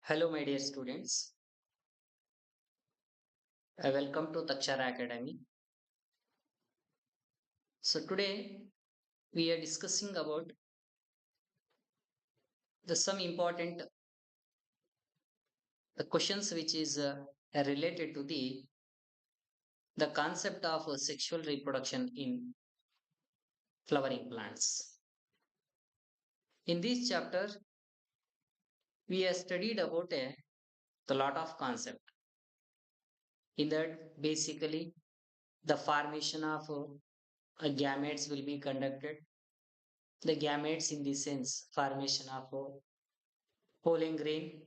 Hello, my dear students. Welcome to Takshara Academy. So today we are discussing about the some important the questions which is related to the concept of sexual reproduction in flowering plants. In this chapter, we have studied about the lot of concept. In that, basically, the formation of gametes will be conducted. The gametes, in the sense, formation of pollen grain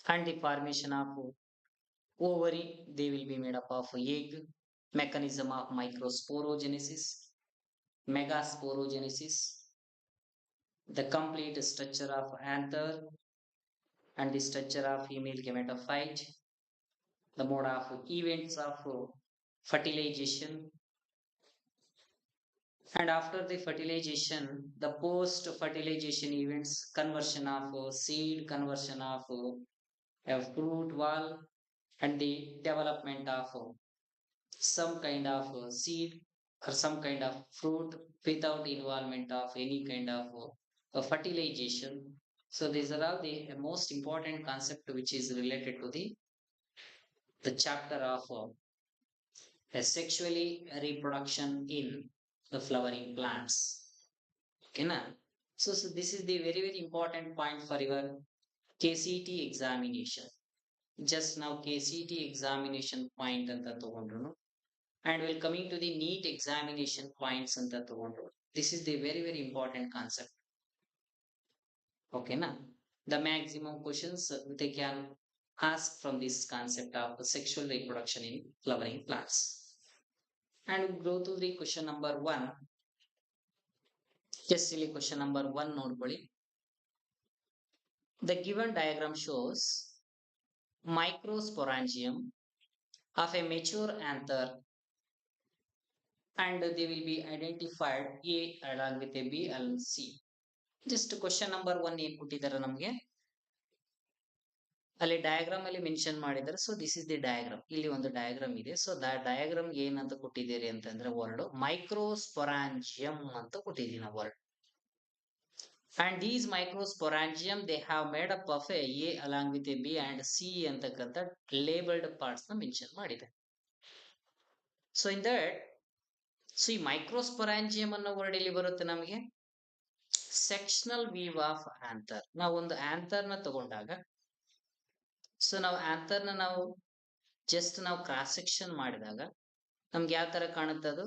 and the formation of ovary, they will be made up of egg, mechanism of microsporogenesis, megasporogenesis, the complete structure of anther and the structure of female gametophyte, the mode of events of fertilization, and after the fertilization, the post fertilization events, conversion of seed, conversion of a fruit wall, and the development of some kind of seed or some kind of fruit without involvement of any kind of fertilization. So these are all the most important concept which is related to the chapter of a sexually reproduction in the flowering plants. Okay, na? So this is the very important point for your KCT examination. Just now KCT examination point ಅಂತ ತಗೊಂಡ್ರು and we'll coming to the NEET examination points ಅಂತ ತಗೊಂಡ್ರು. This is the very important concept. Okay, na? The maximum questions they can ask from this concept of sexual reproduction in flowering plants. And we'll go to the question number one. Just silly question number one ನೋಡ್ಕೊಳ್ಳಿ. The given diagram shows microsporangium of a mature anther and they will be identified A along with a B and C. Just question number one ಏನ್ ಕೊಟ್ಟಿದ್ದಾರೆ ನಮಗೆ ಅಲ್ಲಿ diagram ಅಲ್ಲಿ mention ಮಾಡಿದ್ದಾರೆ. So this is the diagram. ಇಲ್ಲಿ ಒಂದು diagram ಇದೆ. So diagram ಏನಂತ ಕೊಟ್ಟಿದ್ದೀರಿ ಅಂತಂದ್ರೆ ವರ್ಡ್ ಮೈಕ್ರೋಸ್ಪೊರಾಂಜಿಯಂ ಅಂತ ಕೊಟ್ಟಿದ್ದೀನಿ word. And these ಮೈಕ್ರೋಸ್ಪೊರಾಂಜಿಯಂ they have made up of A along with A B and C ಅಂತಕ್ಕಂಥ ಲೇಬಲ್ಡ್ ಪಾರ್ಟ್ಸ್ ನ ಮೆನ್ಷನ್ ಮಾಡಿದೆ. ಸೊ ಇನ್ ದಟ್ ಸೊ ಈ ಮೈಕ್ರೋಸ್ಪೊರಾಂಜಿಯಂ ಅನ್ನೋ ವರ್ಡ್ ಇಲ್ಲಿ ಬರುತ್ತೆ ನಮಗೆ ಸೆಕ್ಷನಲ್ ವೀವ್ ಆಫ್ ಆಂಥರ್. ನಾವು ಒಂದು ಆಂಥರ್ ನ ತಗೊಂಡಾಗ ಸೊ ನಾವು ಆಂಥರ್ ನಾವು ಜಸ್ಟ್ ನಾವು ಕ್ರಾಸ್ ಸೆಕ್ಷನ್ ಮಾಡಿದಾಗ ನಮ್ಗೆ ಯಾವ ತರ ಕಾಣುತ್ತೆ ಅದು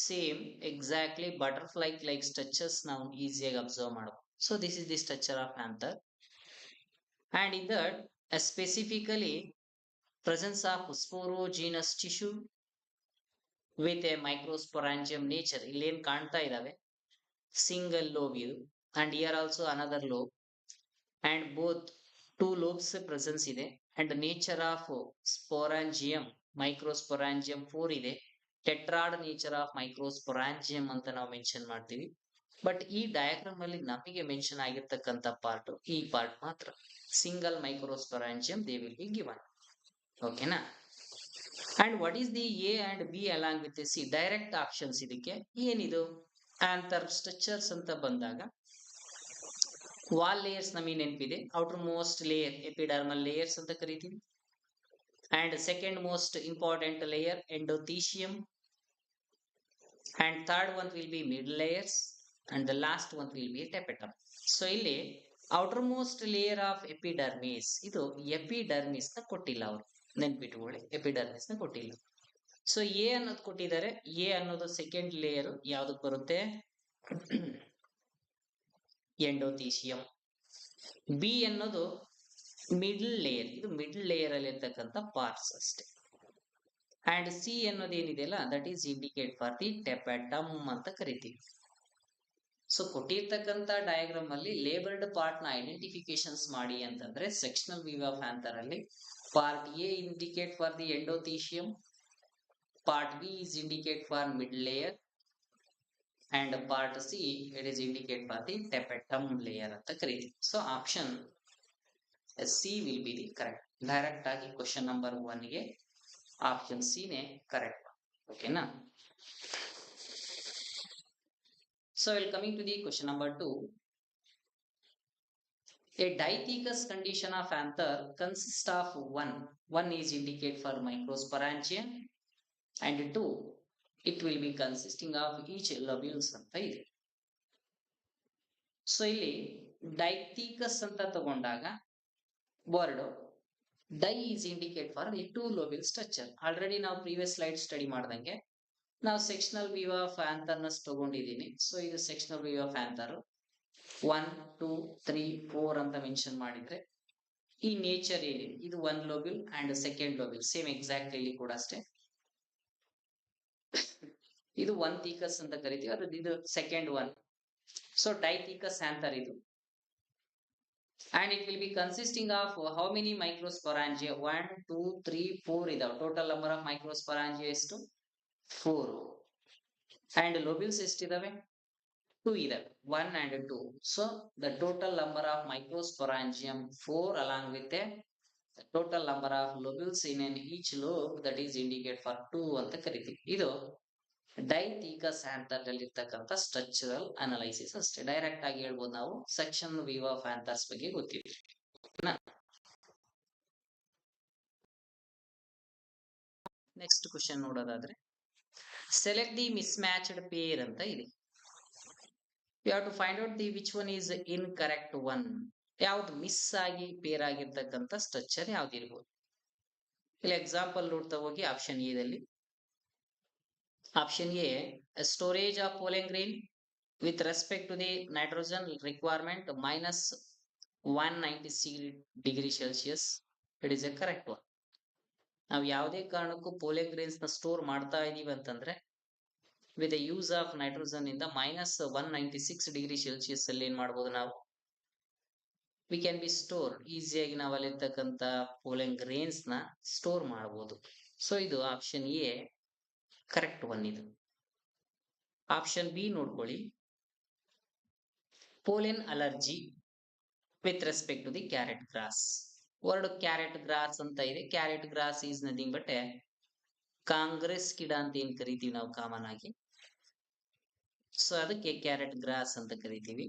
same exactly butterfly like structures ನಾವು ಈಸಿಯಾಗಿ ಅಬ್ಸರ್ವ್ ಮಾಡಬಹುದು. So this is the structure of anther and in that specifically presence of ಸ್ಪೋರೋಜಿನಸ್ tissue with A ಮೈಕ್ರೋಸ್ಪೊರಾಂಜಿಯಂ nature. ಇಲ್ಲಿ ಏನ್ ಕಾಣ್ತಾ ಇದಾವೆ single lobe ಇದು and here also another lobe and both two lobes presence ಇದೆ and nature of sporangium microsporangium 4 ಇದೆ. tetrad nature of microsporangium ಅಂತ ನಾವು mention ಮಾಡ್ತೀವಿ. ಬಟ್ ಈ ಡಯಾಗ್ರಾಮ್ ಅಲ್ಲಿ ನಮಗೆ ಮೆನ್ಷನ್ ಆಗಿರ್ತಕ್ಕಂಥ ಪಾರ್ಟ್ ಈ ಪಾರ್ಟ್ ಮಾತ್ರ single microsporangium they will be given. ಓಕೆನಾ? And what is the A and B along with C direct options. ಇದಕ್ಕೆ ಏನಿದು ಆಂಥರ್ ಸ್ಟ್ರಕ್ಚರ್ಸ್ ಅಂತ ಬಂದಾಗ ವಾಲ್ ಲೇಯರ್ಸ್ ನಮಗೆ ನೆನಪಿದೆ. Outermost layer epidermal layers ಅಂತ ಕರಿತೀವಿ. And second most important layer endothecium and third one will be mid layers and the last one will be tapetum. So ಇಲ್ಲಿ outermost layer of epidermis, ಇದು epidermis ನ ಕೊಟ್ಟಿಲ್ಲ ಅವರು, ನೆನ್ಪಿಟ್ಕೊಳ್ಳಿ epidermis ನ ಕೊಟ್ಟಿಲ್ಲ. ಸೊ ಎ ಅನ್ನೋದು ಕೊಟ್ಟಿದ್ದಾರೆ. ಎ ಅನ್ನೋದು ಸೆಕೆಂಡ್ ಲೇಯರ್ ಯಾವ್ದಕ್ ಬರುತ್ತೆ ಎಂಡೋಥೀಶಿಯಂ. ಬಿ ಅನ್ನೋದು ಮಿಡ್ಲ್ ಲೇಯರ್, ಇದು ಮಿಡ್ಲ್ ಲೇಯರ್ ಅಲ್ಲಿ ಇರ್ತಕ್ಕಂಥ ಪಾರ್ಟ್ಸ್ ಅಷ್ಟೇ. ಅಂಡ್ ಸಿ ಅನ್ನೋದು ಏನಿದೆಯಲ್ಲ that is indicate for the tapetum ಅಂತ ಕರಿತೀವಿ. ಸೊ ಕೊಟ್ಟಿರ್ತಕ್ಕಂಥ ಡಯಾಗ್ರಾಮ್ ಅಲ್ಲಿ ಲೇಬಲ್ಡ್ ಪಾರ್ಟ್ ನ ಐಡೆಂಟಿಫಿಕೇಶನ್ಸ್ ಮಾಡಿ ಅಂತಂದ್ರೆ ಸೆಕ್ಷನಲ್ ವ್ಯೂ ಆಫ್ ಆಂಥರ್ ಅಲ್ಲಿ part A indicate for the endothecium, part B is indicate for mid layer And part C, it is indicate for the tapetum layer ಅಂತ ಕರೀತೀವಿ. So option C will be the correct. Direct ಆಗಿ question number 1 ಗೆ option C ನೇ correct. ಓಕೆನಾ? So we'll coming to the question number 2. A diathecous condition of anther consists of one is indicate for microsporangia, and two, it will be consisting of each lobules ಅಂತ ಇದೆ. So ಇಲ್ಲಿ dithecous ಅಂತ ತಗೊಂಡಾಗ word di is indicate for the two lobule structure. Already ನಾವು previous slide study ಮಾಡ್ದಂಗೆ ನಾವು sectional view of anther ತಗೊಂಡಿದ್ದೀನಿ. So ಇದು ಸೆಕ್ಷನಲ್ ವ್ಯೂ ಆಫ್ ಆಂಥರ್ 1 2 3 4 ಅಂತ ಮೆನ್ಷನ್ ಮಾಡಿದ್ರೆ ಈ ನೇಚರ್ ಏನಿದೆ ಇದು one lobule and second lobule same exact ಇಲ್ಲಿ ಕೂಡ ಅಷ್ಟೇ. ಇದು ಒನ್ ಥೀಕಸ್ ಅಂತ ಕರಿತೀವಿ, ಅದು ಇದು ಸೆಕೆಂಡ್ ಒನ್. ಸೊ ಡೈಥಿಕಸ್ ಆಂಥರ್ ಇದು, and it will be consisting of how many microsporangia? 1 2 3 4 ಇದಾವೆ. ಟೋಟಲ್ ನಂಬರ್ ಆಫ್ ಮೈಕ್ರೋಸ್ಪೊರಾಂಜಿಯಾ ಎಷ್ಟು? 4. and lobules ಎಷ್ಟಿದಾವೆ? 2 ಇದಾವೆ, 1 and 2. so the total number of microsporangium 4 along with the total number of lobules in each lobe, that is indicate for 2 ಅಂತ ಕರಿತೀವಿ. ಇದು ಡೈಥಿಕಸ್ anther ಅಲ್ಲಿ ಇರ್ತಕ್ಕಂಥ structural analysis ಅಷ್ಟೇ. Direct ಆಗಿ ಹೇಳ್ಬೋದು ನಾವು ಸೆಕ್ಷನ್ ವ್ಯೂ ಆಫ್ ಆಂಥರ್ಸ್ ಬಗ್ಗೆ ಗೊತ್ತಿದೆ. ನೆಕ್ಸ್ಟ್ ಕ್ವಶನ್ ನೋಡೋದಾದ್ರೆ, select the mismatched pair ಅಂತ ಇದೆ. You have to find out the which one is in correct one. ಯಾವ್ದು ಮಿಸ್ ಆಗಿ ಪೇರ್ ಆಗಿರ್ತಕ್ಕಂಥ ಸ್ಟ್ರಕ್ಚರ್ ಯಾವ್ದು ಇರ್ಬೋದು. ಇಲ್ಲಿ ಎಕ್ಸಾಂಪಲ್ ನೋಡ್ತಾ ಹೋಗಿ ಆಪ್ಷನ್ ಎ ದಲ್ಲಿ, option A, a storage of pollen grain with respect to the nitrogen requirement minus 196 degree Celsius. It is a correct one. ನಾವು ಯಾವುದೇ ಕಾರಣಕ್ಕೂ ಪೋಲೆನ್ ಗ್ರೇನ್ಸ್ ನ ಸ್ಟೋರ್ ಮಾಡ್ತಾ ಇದೀವಿ ಅಂತಂದ್ರೆ with the use of nitrogen ಇಂದ minus 196 ಡಿಗ್ರಿ ಸೆಲ್ಸಿಯಸ್ ಅಲ್ಲಿ ಏನ್ ಮಾಡ್ಬೋದು ನಾವು, ವಿ ಕ್ಯಾನ್ ಬಿ ಸ್ಟೋರ್ ಈಸಿಯಾಗಿ ನಾವು ಅಲ್ಲಿರ್ತಕ್ಕಂಥ ಪೋಲೆನ್ ಗ್ರೇನ್ಸ್ ನ ಸ್ಟೋರ್ ಮಾಡಬಹುದು. ಸೊ ಇದು ಆಪ್ಷನ್ ಎ ಕರೆಕ್ಟ್ ಒನ್. ಇದು ಆಪ್ಷನ್ ಬಿ ನೋಡ್ಕೊಳ್ಳಿ, pollen allergy with respect to the carrot grass. Word carrot grass ಅಂತ ಇದೆ. Carrot grass is nothing but Congress ಗಿಡ ಅಂತ ಏನ್ ಕರಿತೀವಿ ನಾವು ಕಾಮನ್ ಆಗಿ, ಸೊ ಅದಕ್ಕೆ ಕ್ಯಾರೆಟ್ ಗ್ರಾಸ್ ಅಂತ ಕರಿತೀವಿ.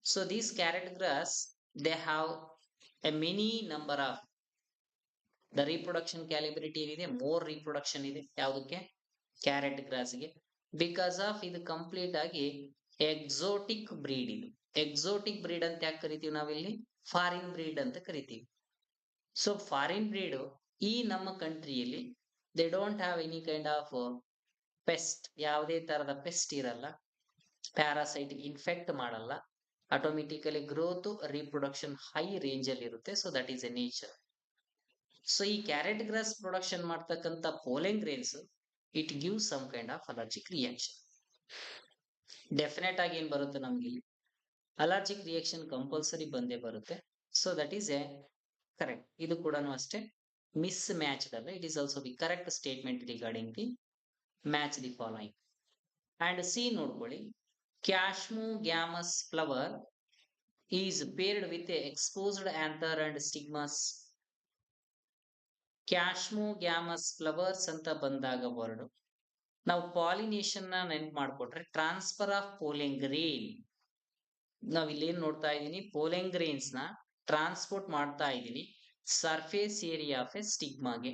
So these carrot grass they have a many number of the reproduction capability ಏನಿದೆ, ಮೋರ್ ರೀಪ್ರೊಡಕ್ಷನ್ ಇದೆ ಯಾವುದಕ್ಕೆ, ಕ್ಯಾರೆಟ್ ಗ್ರಾಸ್ಗೆ. ಬಿಕಾಸ್ ಆಫ್ ಇದು ಕಂಪ್ಲೀಟ್ ಆಗಿ ಎಕ್ಸೋಟಿಕ್ ಬ್ರೀಡ್. ಇದು ಎಕ್ಸೋಟಿಕ್ ಬ್ರೀಡ್ ಅಂತ ಯಾಕೆ ಕರಿತೀವಿ ನಾವಿಲ್ಲಿ, ಫಾರಿನ್ ಬ್ರೀಡ್ ಅಂತ ಕರಿತೀವಿ. ಸೊ ಫಾರಿನ್ ಬ್ರೀಡ್ ಈ ನಮ್ಮ ಕಂಟ್ರಿಯಲ್ಲಿ they don't have any kind of pest, ಯಾವುದೇ ತರದ ಪೆಸ್ಟ್ ಇರಲ್ಲ, ಪ್ಯಾರಾಸೈಟ್ ಇನ್ಫೆಕ್ಟ್ ಮಾಡಲ್ಲ, automatically growth reproduction high range ಅಲ್ಲಿ ಇರುತ್ತೆ. So that is a nature. So ಈ ಕ್ಯಾರೆಟ್ ಗ್ರಾಸ್ ಪ್ರೊಡಕ್ಷನ್ ಮಾಡ್ತಕ್ಕಂಥ pollen grains it give some kind of allergic reaction. Definite ಆಗಿ ಏನ್ ಬರುತ್ತೆ ನಮ್ಗೆ ಇಲ್ಲಿ, ಅಲರ್ಜಿಕ್ ರಿಯಾಕ್ಷನ್ ಕಂಪಲ್ಸರಿ ಬಂದೇ ಬರುತ್ತೆ. So that is a correct. ಇದು ಕೂಡ ಅಷ್ಟೇ ಮಿಸ್ ಮ್ಯಾಚ್ ಅಲ್ಲ, it is also the correct statement regarding the match the following. And C ನೋಡ್ಕೊಳ್ಳಿ, chasmogamous flower is paired with exposed anther and stigmas. Chasmogamous flowers ಅಂತ ಬಂದಾಗ word ನಾವು pollination ನ ನೆನ್ಪು ಮಾಡ್ಕೊಟ್ರೆ ಟ್ರಾನ್ಸ್ಫರ್ ಆಫ್ ಪೋಲೆನ್ ಗ್ರೇನ್. ನಾವ್ ಇಲ್ಲೇನ್ ನೋಡ್ತಾ ಇದ್ದೀನಿ, ಪೋಲೆನ್ ಗ್ರೇನ್ಸ್ ನ ಟ್ರಾನ್ಸ್ಪೋರ್ಟ್ ಮಾಡ್ತಾ ಇದ್ದೀನಿ ಸರ್ಫೇಸ್ ಏರಿಯಾ ಆಫ್ ಎ ಸ್ಟಿಗ್ಮಾಗೆ.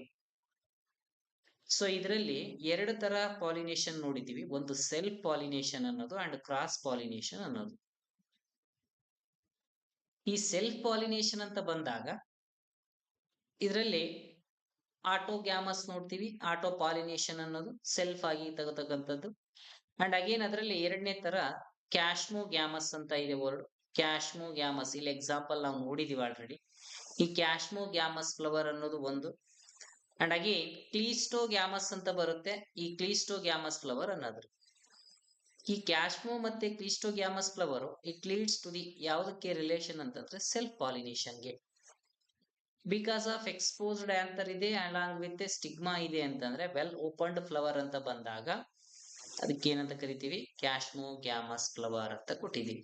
ಸೊ ಇದರಲ್ಲಿ ಎರಡು ತರ ಪಾಲಿನೇಷನ್ ನೋಡಿದೀವಿ, ಒಂದು ಸೆಲ್ಫ್ ಪಾಲಿನೇಷನ್ ಅನ್ನೋದು ಅಂಡ್ ಕ್ರಾಸ್ ಪಾಲಿನೇಷನ್ ಅನ್ನೋದು. ಈ ಸೆಲ್ಫ್ ಪಾಲಿನೇಷನ್ ಅಂತ ಬಂದಾಗ ಇದರಲ್ಲಿ ಆಟೋಗ್ಯಾಮಸ್ ನೋಡ್ತೀವಿ, ಆಟೋ ಪಾಲಿನೇಷನ್ ಅನ್ನೋದು ಸೆಲ್ಫ್ ಆಗಿ ತಗೋತಕ್ಕಂಥದ್ದು. ಅಂಡ್ ಅಗೇನ್ ಅದರಲ್ಲಿ ಎರಡನೇ ತರ ಕ್ಯಾಶ್ಮೋ ಗ್ಯಾಮಸ್ ಅಂತ ಇದೆ ವರ್ಡ್. ಕ್ಯಾಶ್ಮೋ ಗ್ಯಾಮಸ್ ಇಲ್ಲಿ ಎಕ್ಸಾಂಪಲ್ ನಾವು ನೋಡಿದೀವಿ ಆಲ್ರೆಡಿ. ಈ ಕ್ಯಾಶ್ಮೋ ಗ್ಯಾಮಸ್ ಫ್ಲವರ್ ಅನ್ನೋದು ಒಂದು. ಅಂಡ್ ಅಗೇನ್ ಕ್ಲೀಸ್ಟೋ ಗ್ಯಾಮಸ್ ಅಂತ ಬರುತ್ತೆ, ಈ ಕ್ಲೀಸ್ಟೋ ಗ್ಯಾಮಸ್ ಫ್ಲವರ್ ಅನ್ನೋದು. ಈ ಕ್ಯಾಶ್ಮೋ ಮತ್ತೆ cleistogamous flower it leads to the ಯಾವುದಕ್ಕೆ ರಿಲೇಷನ್ ಅಂತಂದ್ರೆ ಸೆಲ್ಫ್ ಪಾಲಿನೇಷನ್ಗೆ. ಬಿಕಾಸ್ ಆಫ್ ಎಕ್ಸ್ಪೋಸ್ಡ್ ಆಂಥರ್ ಇದೆ ಅಲಾಂಗ್ ವಿತ್ ಸ್ಟಿಗ್ಮಾ ಇದೆ ಅಂತಂದ್ರೆ ವೆಲ್ ಓಪನ್ಡ್ ಫ್ಲವರ್ ಅಂತ ಬಂದಾಗ ಅದಕ್ಕೆ ಏನಂತ ಕರಿತೀವಿ, ಕ್ಯಾಶ್ಮೋ ಗ್ಯಾಮಸ್ ಫ್ಲವರ್ ಅಂತ ಕೊಟ್ಟಿದ್ದೀವಿ.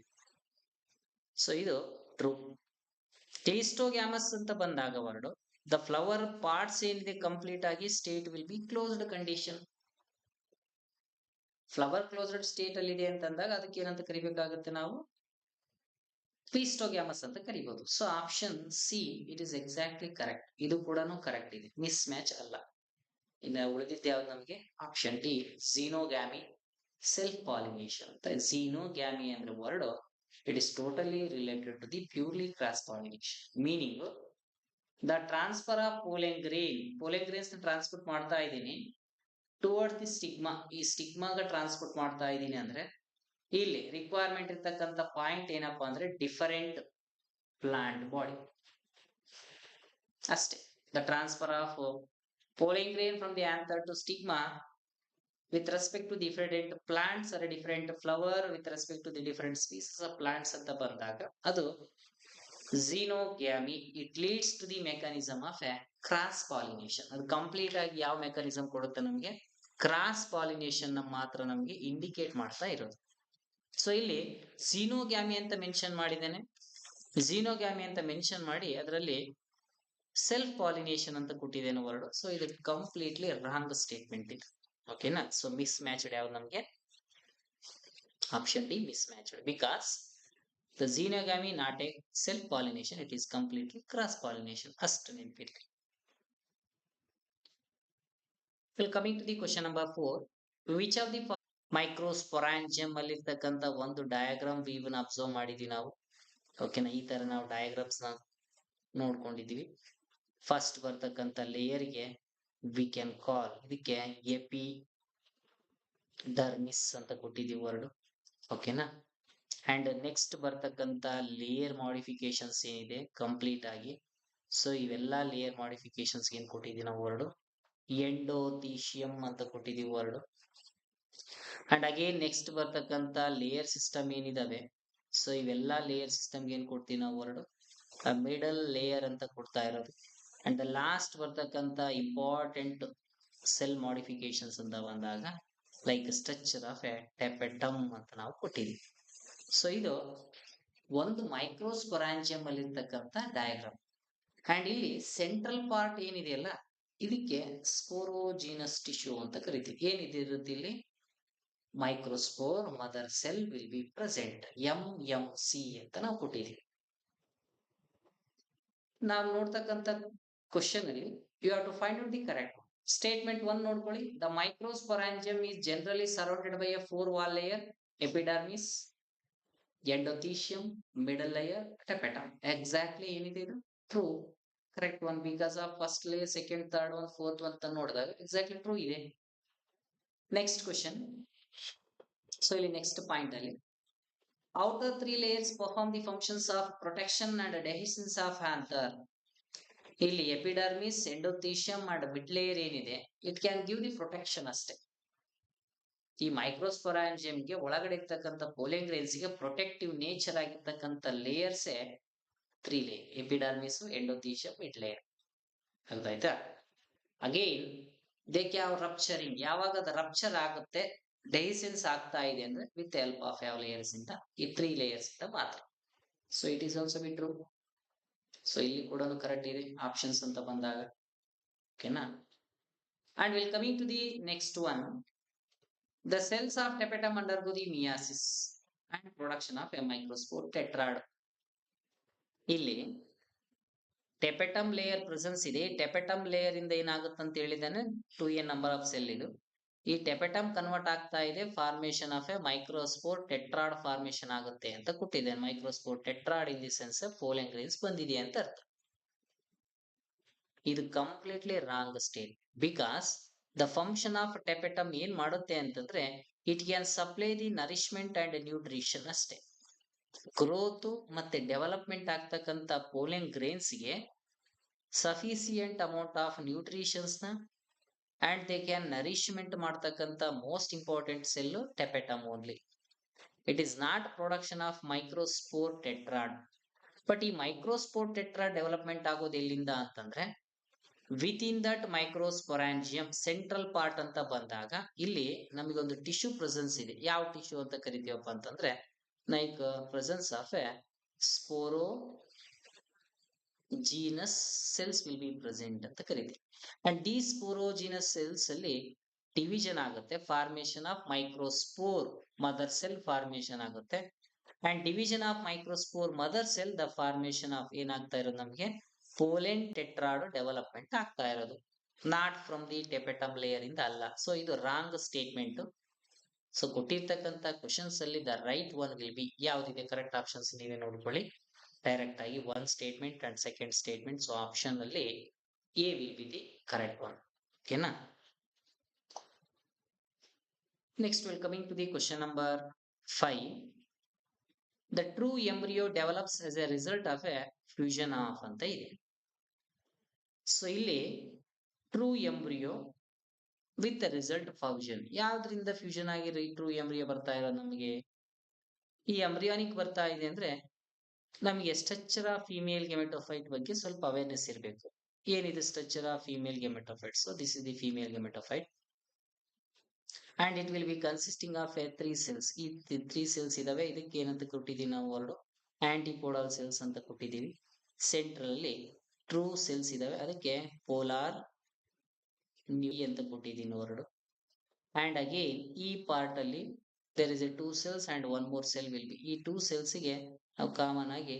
ಸೊ ಇದು ಟ್ರೂ. ಕ್ಲಿಸ್ಟೋಗ್ಯಾಮಸ್ ಅಂತ ಬಂದಾಗ ವರ್ಡ್, ದ ಫ್ಲವರ್ ಪಾರ್ಟ್ಸ್ ಏನಿದೆ ಕಂಪ್ಲೀಟ್ ಆಗಿ state will be closed condition. Flower closed state ಅಲ್ಲಿ ಇದೆ ಅಂತಂದಾಗ ಅದಕ್ಕೆ ಏನಂತ ಕರಿಬೇಕಾಗುತ್ತೆ ನಾವು, ಕ್ಲಿಸ್ಟೋಗ್ಯಾಮಸ್ ಅಂತ ಕರಿಬಹುದು. So option C it is exactly correct. ಇದು ಕೂಡ ಕರೆಕ್ಟ್ ಇದೆ, ಮಿಸ್ ಮ್ಯಾಚ್ ಅಲ್ಲ. ಇನ್ನು ಉಳಿದಿದ್ದು ಯಾವ್ದು ನಮಗೆ, option D xenogamy self pollination ಅಂತ. ಝೀನೋಗ್ಯಾಮಿ ಅಂದ್ರೆ word, it is totally related to the purely cross pollination. Meaning the transfer of pollen grains transport ಮಾಡ್ತಾ ಇದ್ದೀನಿ ಟುವರ್ಡ್ಸ್ ದಿ ಸ್ಟಿಗ್ಮಾ. ಈ ಸ್ಟಿಗ್ಮಾಗ ಟ್ರಾನ್ಸ್ಪೋರ್ಟ್ ಮಾಡ್ತಾ ಇದ್ದೀನಿ ಅಂದ್ರೆ ಇಲ್ಲಿ ರಿಕ್ವೈರ್ಮೆಂಟ್ ಇರ್ತಕ್ಕಂಥ ಪಾಯಿಂಟ್ ಏನಪ್ಪಾ ಅಂದ್ರೆ ಡಿಫರೆಂಟ್ ಪ್ಲಾಂಟ್ ಬಾಡಿ ಅಷ್ಟೇ. The transfer of pollen grain from the anther to stigma with respect to different plants or a different flower with respect to the different species of plants ಅಂತ ಬಂದಾಗ ಅದು xenogamy. It leads to the mechanism of a cross pollination. ಅದು complete ಆಗಿ ಯಾವ mechanism ಕೊಡುತ್ತೆ ನಮಗೆ, cross pollination ಮಾತ್ರ ನಮಗೆ ಇಂಡಿಕೇಟ್ ಮಾಡ್ತಾ ಇರೋದು. ಸೊ ಇಲ್ಲಿ ಝೀನೋಗ್ಯಾಮಿ ಅಂತ ಮೆನ್ಷನ್ ಮಾಡಿದ್ದೇನೆ. ಝೀನೋಗ್ಯಾಮಿ ಅಂತ ಮೆನ್ಷನ್ ಮಾಡಿ ಅದರಲ್ಲಿ ಸೆಲ್ಫ್ ಪಾಲಿನೇಷನ್ ಅಂತ ಕೊಟ್ಟಿದ್ದೇನೆ ವರ್ಡ್. ಸೊ ಇದು ಕಂಪ್ಲೀಟ್ಲಿ ರಾಂಗ್ ಸ್ಟೇಟ್ಮೆಂಟ್ ಇದು. ಓಕೆನಾ. ಸೊ ಮಿಸ್ ಮ್ಯಾಚ್ಡ್ ಯಾವ್ದು ನಮಗೆ, option D miss matched. Because the ಝೀನೋಗ್ಯಾಮಿ not A self pollination, it is completely cross pollination. ಅಷ್ಟು ನೆನಪಿರ್ಲಿ. Well, coming to the question number 4, which of the ಮೈಕ್ರೋಸ್ಪೊರಾಂಜಿಯಂ ಅಲ್ಲಿ ಇರ್ತಕ್ಕಂಥ ಒಂದು diagram ವಿವನ್ನ observe ಮಾಡಿದ್ವಿ ನಾವು. ಓಕೆನಾ. ಈ ತರ ನಾವು ಡಯಾಗ್ರಾಮ್ಸ್ ನ ನೋಡ್ಕೊಂಡಿದೀವಿ. ಫಸ್ಟ್ ಬರ್ತಕ್ಕಂಥ ಲೇಯರ್ಗೆ ವಿ ಕ್ಯಾನ್ ಕಾಲ್, ಇದಕ್ಕೆ ಎಪಿ ಡರ್ಮಿಸ್ ಅಂತ ಕೊಟ್ಟಿದೀವಿ ವರ್ಡ್. ಓಕೆನಾ. ಅಂಡ್ ನೆಕ್ಸ್ಟ್ ಬರ್ತಕ್ಕಂಥ ಲೇಯರ್ ಮಾಡಿಫಿಕೇಶನ್ಸ್ ಏನಿದೆ ಕಂಪ್ಲೀಟ್ ಆಗಿ, ಸೊ ಇವೆಲ್ಲಾ ಲೇಯರ್ ಮಾಡಿಫಿಕೇಶನ್ಸ್ ಏನ್ ಕೊಟ್ಟಿದೀವಿ ನಾವು ವರ್ಡ್, ಎಂಡೋಥೀಶಿಯಂ ಅಂತ ಕೊಟ್ಟಿದೀವಿ ವರ್ಡ್. ಅಂಡ್ ಅಗೇನ್ ನೆಕ್ಸ್ಟ್ ಬರ್ತಕ್ಕಂಥ ಲೇಯರ್ ಸಿಸ್ಟಮ್ ಏನಿದಾವೆ, ಸೊ ಇವೆಲ್ಲಾ ಲೇಯರ್ ಸಿಸ್ಟಮ್ಗೆ ಏನ್ ಕೊಡ್ತೀವಿ ನಾವು ವರ್ಡ್, ಮಿಡಲ್ ಲೇಯರ್ ಅಂತ ಕೊಡ್ತಾ ಇರೋದು. ಅಂಡ್ ಲಾಸ್ಟ್ ಬರ್ತಕ್ಕಂಥ ಇಂಪಾರ್ಟೆಂಟ್ ಸೆಲ್ ಮಾಡಿಫಿಕೇಶನ್ಸ್ ಅಂತ ಬಂದಾಗ like structure of a tapetum ಅಂತ ನಾವು ಕೊಟ್ಟಿದ್ದೀವಿ. ಸೊ ಇದು ಒಂದು ಮೈಕ್ರೋಸ್ಪೊರಾಂಜಿಯಂ ಅಲ್ಲಿ ಇರ್ತಕ್ಕಂಥ ಡಯಾಗ್ರಾಮ್. ಅಂಡ್ ಇಲ್ಲಿ ಸೆಂಟ್ರಲ್ ಪಾರ್ಟ್ ಏನಿದೆಯಲ್ಲ ಇದಕ್ಕೆ ಸ್ಪೋರೋಜಿನಸ್ ಟಿಶ್ಯೂ ಅಂತ ಕರಿತೀವಿ. ಏನಿದೆ ಇರುತ್ತೆ ಇಲ್ಲಿ, microspore mother cell will be present, MMC ಅಂತ ನಾವು ಕೊಟ್ಟಿದ್ದೀವಿ. ನಾವು ನೋಡ್ತಕ್ಕಂಥ ಕ್ವಶನ್ ಅಲ್ಲಿ you have to find out the correct statement. 1 ನೋಡ್ಕೊಳ್ಳಿ, the microsporangium is generally surrounded by A 4 wall layer, epidermis, endothecium, middle layer, tapetum. Exactly ಏನಿದೆ ಇದು, true, correct one. Because of first layer, second, third one, fourth one ಅಂತ ನೋಡಿದಾಗ exactly true ಇದೆ. Next question. So ಇಲ್ಲಿ next point ಅಲ್ಲಿ outer 3 layers perform the functions of protection and adhesions of anther. ಇಲ್ಲಿ epidermis, endothecium and mid layer ಏನಿದೆ it can give the protection ಅಷ್ಟೇ. ಈ ಮೈಕ್ರೋಸ್ಪೊರಾಂಜಿಯಂಗೆ ಒಳಗಡೆ ಇರ್ತಕ್ಕಂಥ ಪೋಲೆನ್ ಗ್ರೇನ್ಸ್ ಗೆ ಪ್ರೊಟೆಕ್ಟಿವ್ ನೇಚರ್ ಆಗಿರ್ತಕ್ಕಂಥ layers 3 layer, epidermis, endothecium, mid layer. ಅರ್ಥ ಅಗೇನ್ ದೇ ಕ್ಯಾವ್ ರಪ್ಚರಿಂಗ್, ಯಾವಾಗ ಅದು ರಪ್ಚರ್ ಆಗುತ್ತೆ, ಡೆಹಿಸೆನ್ಸ್ ಆಗ್ತಾ ಇದೆ ಅಂದ್ರೆ ವಿತ್ ಹೆಲ್ಪ್ ಆಫ್ ಯಾವ ಲೇಯರ್ಸ್ ಇಂದ, ಈ 3 ಲೇಯರ್ಸ್ ಇಂದ ಮಾತ್ರ. So it is also B true. So ಇಲ್ಲಿ ಕೂಡ ಕರೆಕ್ಟ್ ಇದೆ ಆಪ್ಷನ್ಸ್ ಅಂತ ಬಂದಾಗ. ಓಕೆನಾ. And will coming to the next one, the cells of tapetum undergo the meiosis and production of a microspore tetrad. ಇಲ್ಲಿ ಟೆಪೆಟಮ್ ಲೇಯರ್ ಪ್ರೆಸೆನ್ಸ್ ಇದೆ. Tapetum layer ಇಂದ ಏನಾಗುತ್ತೆ ಅಂತ ಹೇಳಿದಾನೆ, 2n ನಂಬರ್ ಆಫ್ ಸೆಲ್ ಇದು. ಈ ಟೆಪೆಟಮ್ ಕನ್ವರ್ಟ್ ಆಗ್ತಾ ಇದೆ, formation of a microspore tetrad formation ಆಗುತ್ತೆ ಅಂತ ಕೊಟ್ಟಿದ್ದೇನೆ. Microspore tetrad in the sense pollen grains ಬಂದಿದೆ ಅಂತ ಅರ್ಥ. ಇದು completely wrong state. Because the function of tapetum ಏನ್ ಮಾಡುತ್ತೆ ಅಂತಂದ್ರೆ it can supply the nourishment and nutrition ಅಷ್ಟೇ. ಗ್ರೋತ್ ಮತ್ತೆ ಡೆವಲಪ್ಮೆಂಟ್ ಆಗ್ತಕ್ಕಂಥ ಪೋಲೆನ್ ಗ್ರೇನ್ಸ್ ಗೆ ಸಫಿಸಿಯೆಂಟ್ ಅಮೌಂಟ್ ಆಫ್ ನ್ಯೂಟ್ರಿಷನ್ಸ್ ನ ಅಂಡ್ ದೇ ಕ್ಯಾನ್ ನರಿಶ್ಮೆಂಟ್ ಮಾಡ್ತಕ್ಕಂಥ most important cell tapetum only. It is not production of microspore tetrad. But ಈ microspore tetrad development ಆಗೋದು ಎಲ್ಲಿಂದ ಅಂತಂದ್ರೆ with in that ಮೈಕ್ರೋಸ್ಪೊರಾಂಜಿಯಂ central part ಅಂತ ಬಂದಾಗ ಇಲ್ಲಿ ನಮಗೊಂದು ಟಿಶ್ಯೂ ಪ್ರೆಸೆನ್ಸ್ ಇದೆ. ಯಾವ ಟಿಶ್ಯೂ ಅಂತ ಕರಿತೀವಪ್ಪ ಅಂತಂದ್ರೆ like presence of a sporo genus cells will be present ಅಂತ ಕರಿತೀವಿ. ಅಂಡ್ ಡಿ ಸ್ಪೋರೋಜಿನಸ್ ಸೆಲ್ಸ್ ಅಲ್ಲಿ ಡಿವಿಷನ್ ಆಗುತ್ತೆ, formation of microspore mother cell formation ಆಗುತ್ತೆ. And division of microspore mother cell the formation of ಏನಾಗ್ತಾ ಇರೋದು ನಮಗೆ ಪೋಲೆನ್ ಟೆಟ್ರಾಡ್ ಡೆವಲಪ್ಮೆಂಟ್ ಆಗ್ತಾ ಇರೋದು, not from the tapetum layer ಇಂದ ಅಲ್ಲ. ಸೊ ಇದು ರಾಂಗ್ ಸ್ಟೇಟ್ಮೆಂಟ್. ಸೊ ಕೊಟ್ಟಿರ್ತಕ್ಕಂಥ ಕ್ವಶನ್ಸ್ ಅಲ್ಲಿ the right one will be ಯಾವ್ದಿದೆ ಕರೆಕ್ಟ್ ಆಪ್ಷನ್ಸ್ ನೀವೇ ನೋಡ್ಕೊಳ್ಳಿ ಡೈರೆಕ್ಟ್ ಆಗಿ one statement and second statement. So option ಅಲ್ಲಿ A will be the correct one. ಓಕೆನಾ. Next will coming to the question number 5. The true embryo develops as a result of a fusion of ಅಂತ ಇದೆ. So ಇಲ್ಲಿ true embryo with result fusion, ಯಾವ್ದ್ರಿಂದ fusion ಆಗಿ true embryo ಬರ್ತಾ ಇರೋದು ನಮಗೆ ಈ ಎಂಬ್ರಿಯಾನಿಕ್ ಬರ್ತಾ ಇದೆ ಅಂದ್ರೆ ನಮಗೆ ಸ್ಟ್ರಕ್ಚರ್ ಆಫ್ ಫಿಮೇಲ್ ಗೆಮೆಟೋಫೈಟ್ ಬಗ್ಗೆ ಸ್ವಲ್ಪ ಅವೇರ್ನೆಸ್ ಇರಬೇಕು. ಏನಿದೆ structure of female gametophyte? So this is the female gametophyte and it will be consisting of A 3 cells. ಈ 3 ಸೆಲ್ಸ್ ಇದಾವೆ. ಇದಕ್ಕೆ ಏನಂತ ಕೊಟ್ಟಿದ್ದೀವಿ ನಾವು ವರ್ಡ್ ಆಂಟಿಪೋಡಲ್ ಸೆಲ್ಸ್ ಅಂತ ಕೊಟ್ಟಿದ್ದೀವಿ. ಸೆಂಟ್ರಲ್ ಅಲ್ಲಿ ಟ್ರೂ ಸೆಲ್ಸ್ ಇದಾವೆ, ಅದಕ್ಕೆ ಪೋಲಾರ್ ನ್ಯೂ ಅಂತ ಕೊಟ್ಟಿದ್ದೀನಿ ವರ್ಡ್. ಅಂಡ್ ಅಗೇನ್ ಈ ಪಾರ್ಟ್ ಅಲ್ಲಿ there is a 2 cells and one more cell will be, ಈ 2 cells ಗೆ ನಾವು ಕಾಮನ್ ಆಗಿ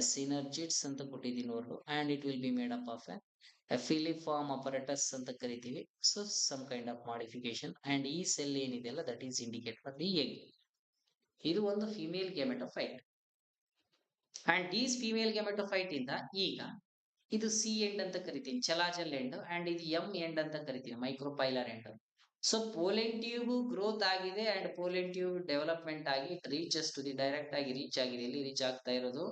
ಸಿನರ್ಜಿಡ್ಸ್ ಅಂತ ಕೊಟ್ಟಿದ್ದೀನಿ ನೋಡು. and it will be made up of a filiform apparatus ಅಂತ ಕರಿತೀವಿ. So some kind of modification. And ಈ ಸೆಲ್ ಏನಿದೆಯಲ್ಲ that is indicate for the egg. ಇದು ಒಂದು female gametophyte. And these female gametophyte ಇಂದ ಈಗ ಇದು ಸಿ ಎಂಡ್ ಅಂತ ಕರಿತೀನಿ, ಚಲಾಜಲ್ ಎಂಡ್. ಅಂಡ್ ಇದು ಎಂ ಎಂಡ್ ಅಂತ ಕರಿತೀನಿ, micropylar end. So pollen tube growth ಆಗಿದೆ ಅಂಡ್ ಪೋಲೆನ್ ಟ್ಯೂಬ್ ಡೆವಲಪ್ಮೆಂಟ್ ಆಗಿ it reaches to the direct ಆಗಿ ರೀಚ್ ಆಗಿದೆ. ಇಲ್ಲಿ ರೀಚ್ ಆಗ್ತಾ ಇರೋದು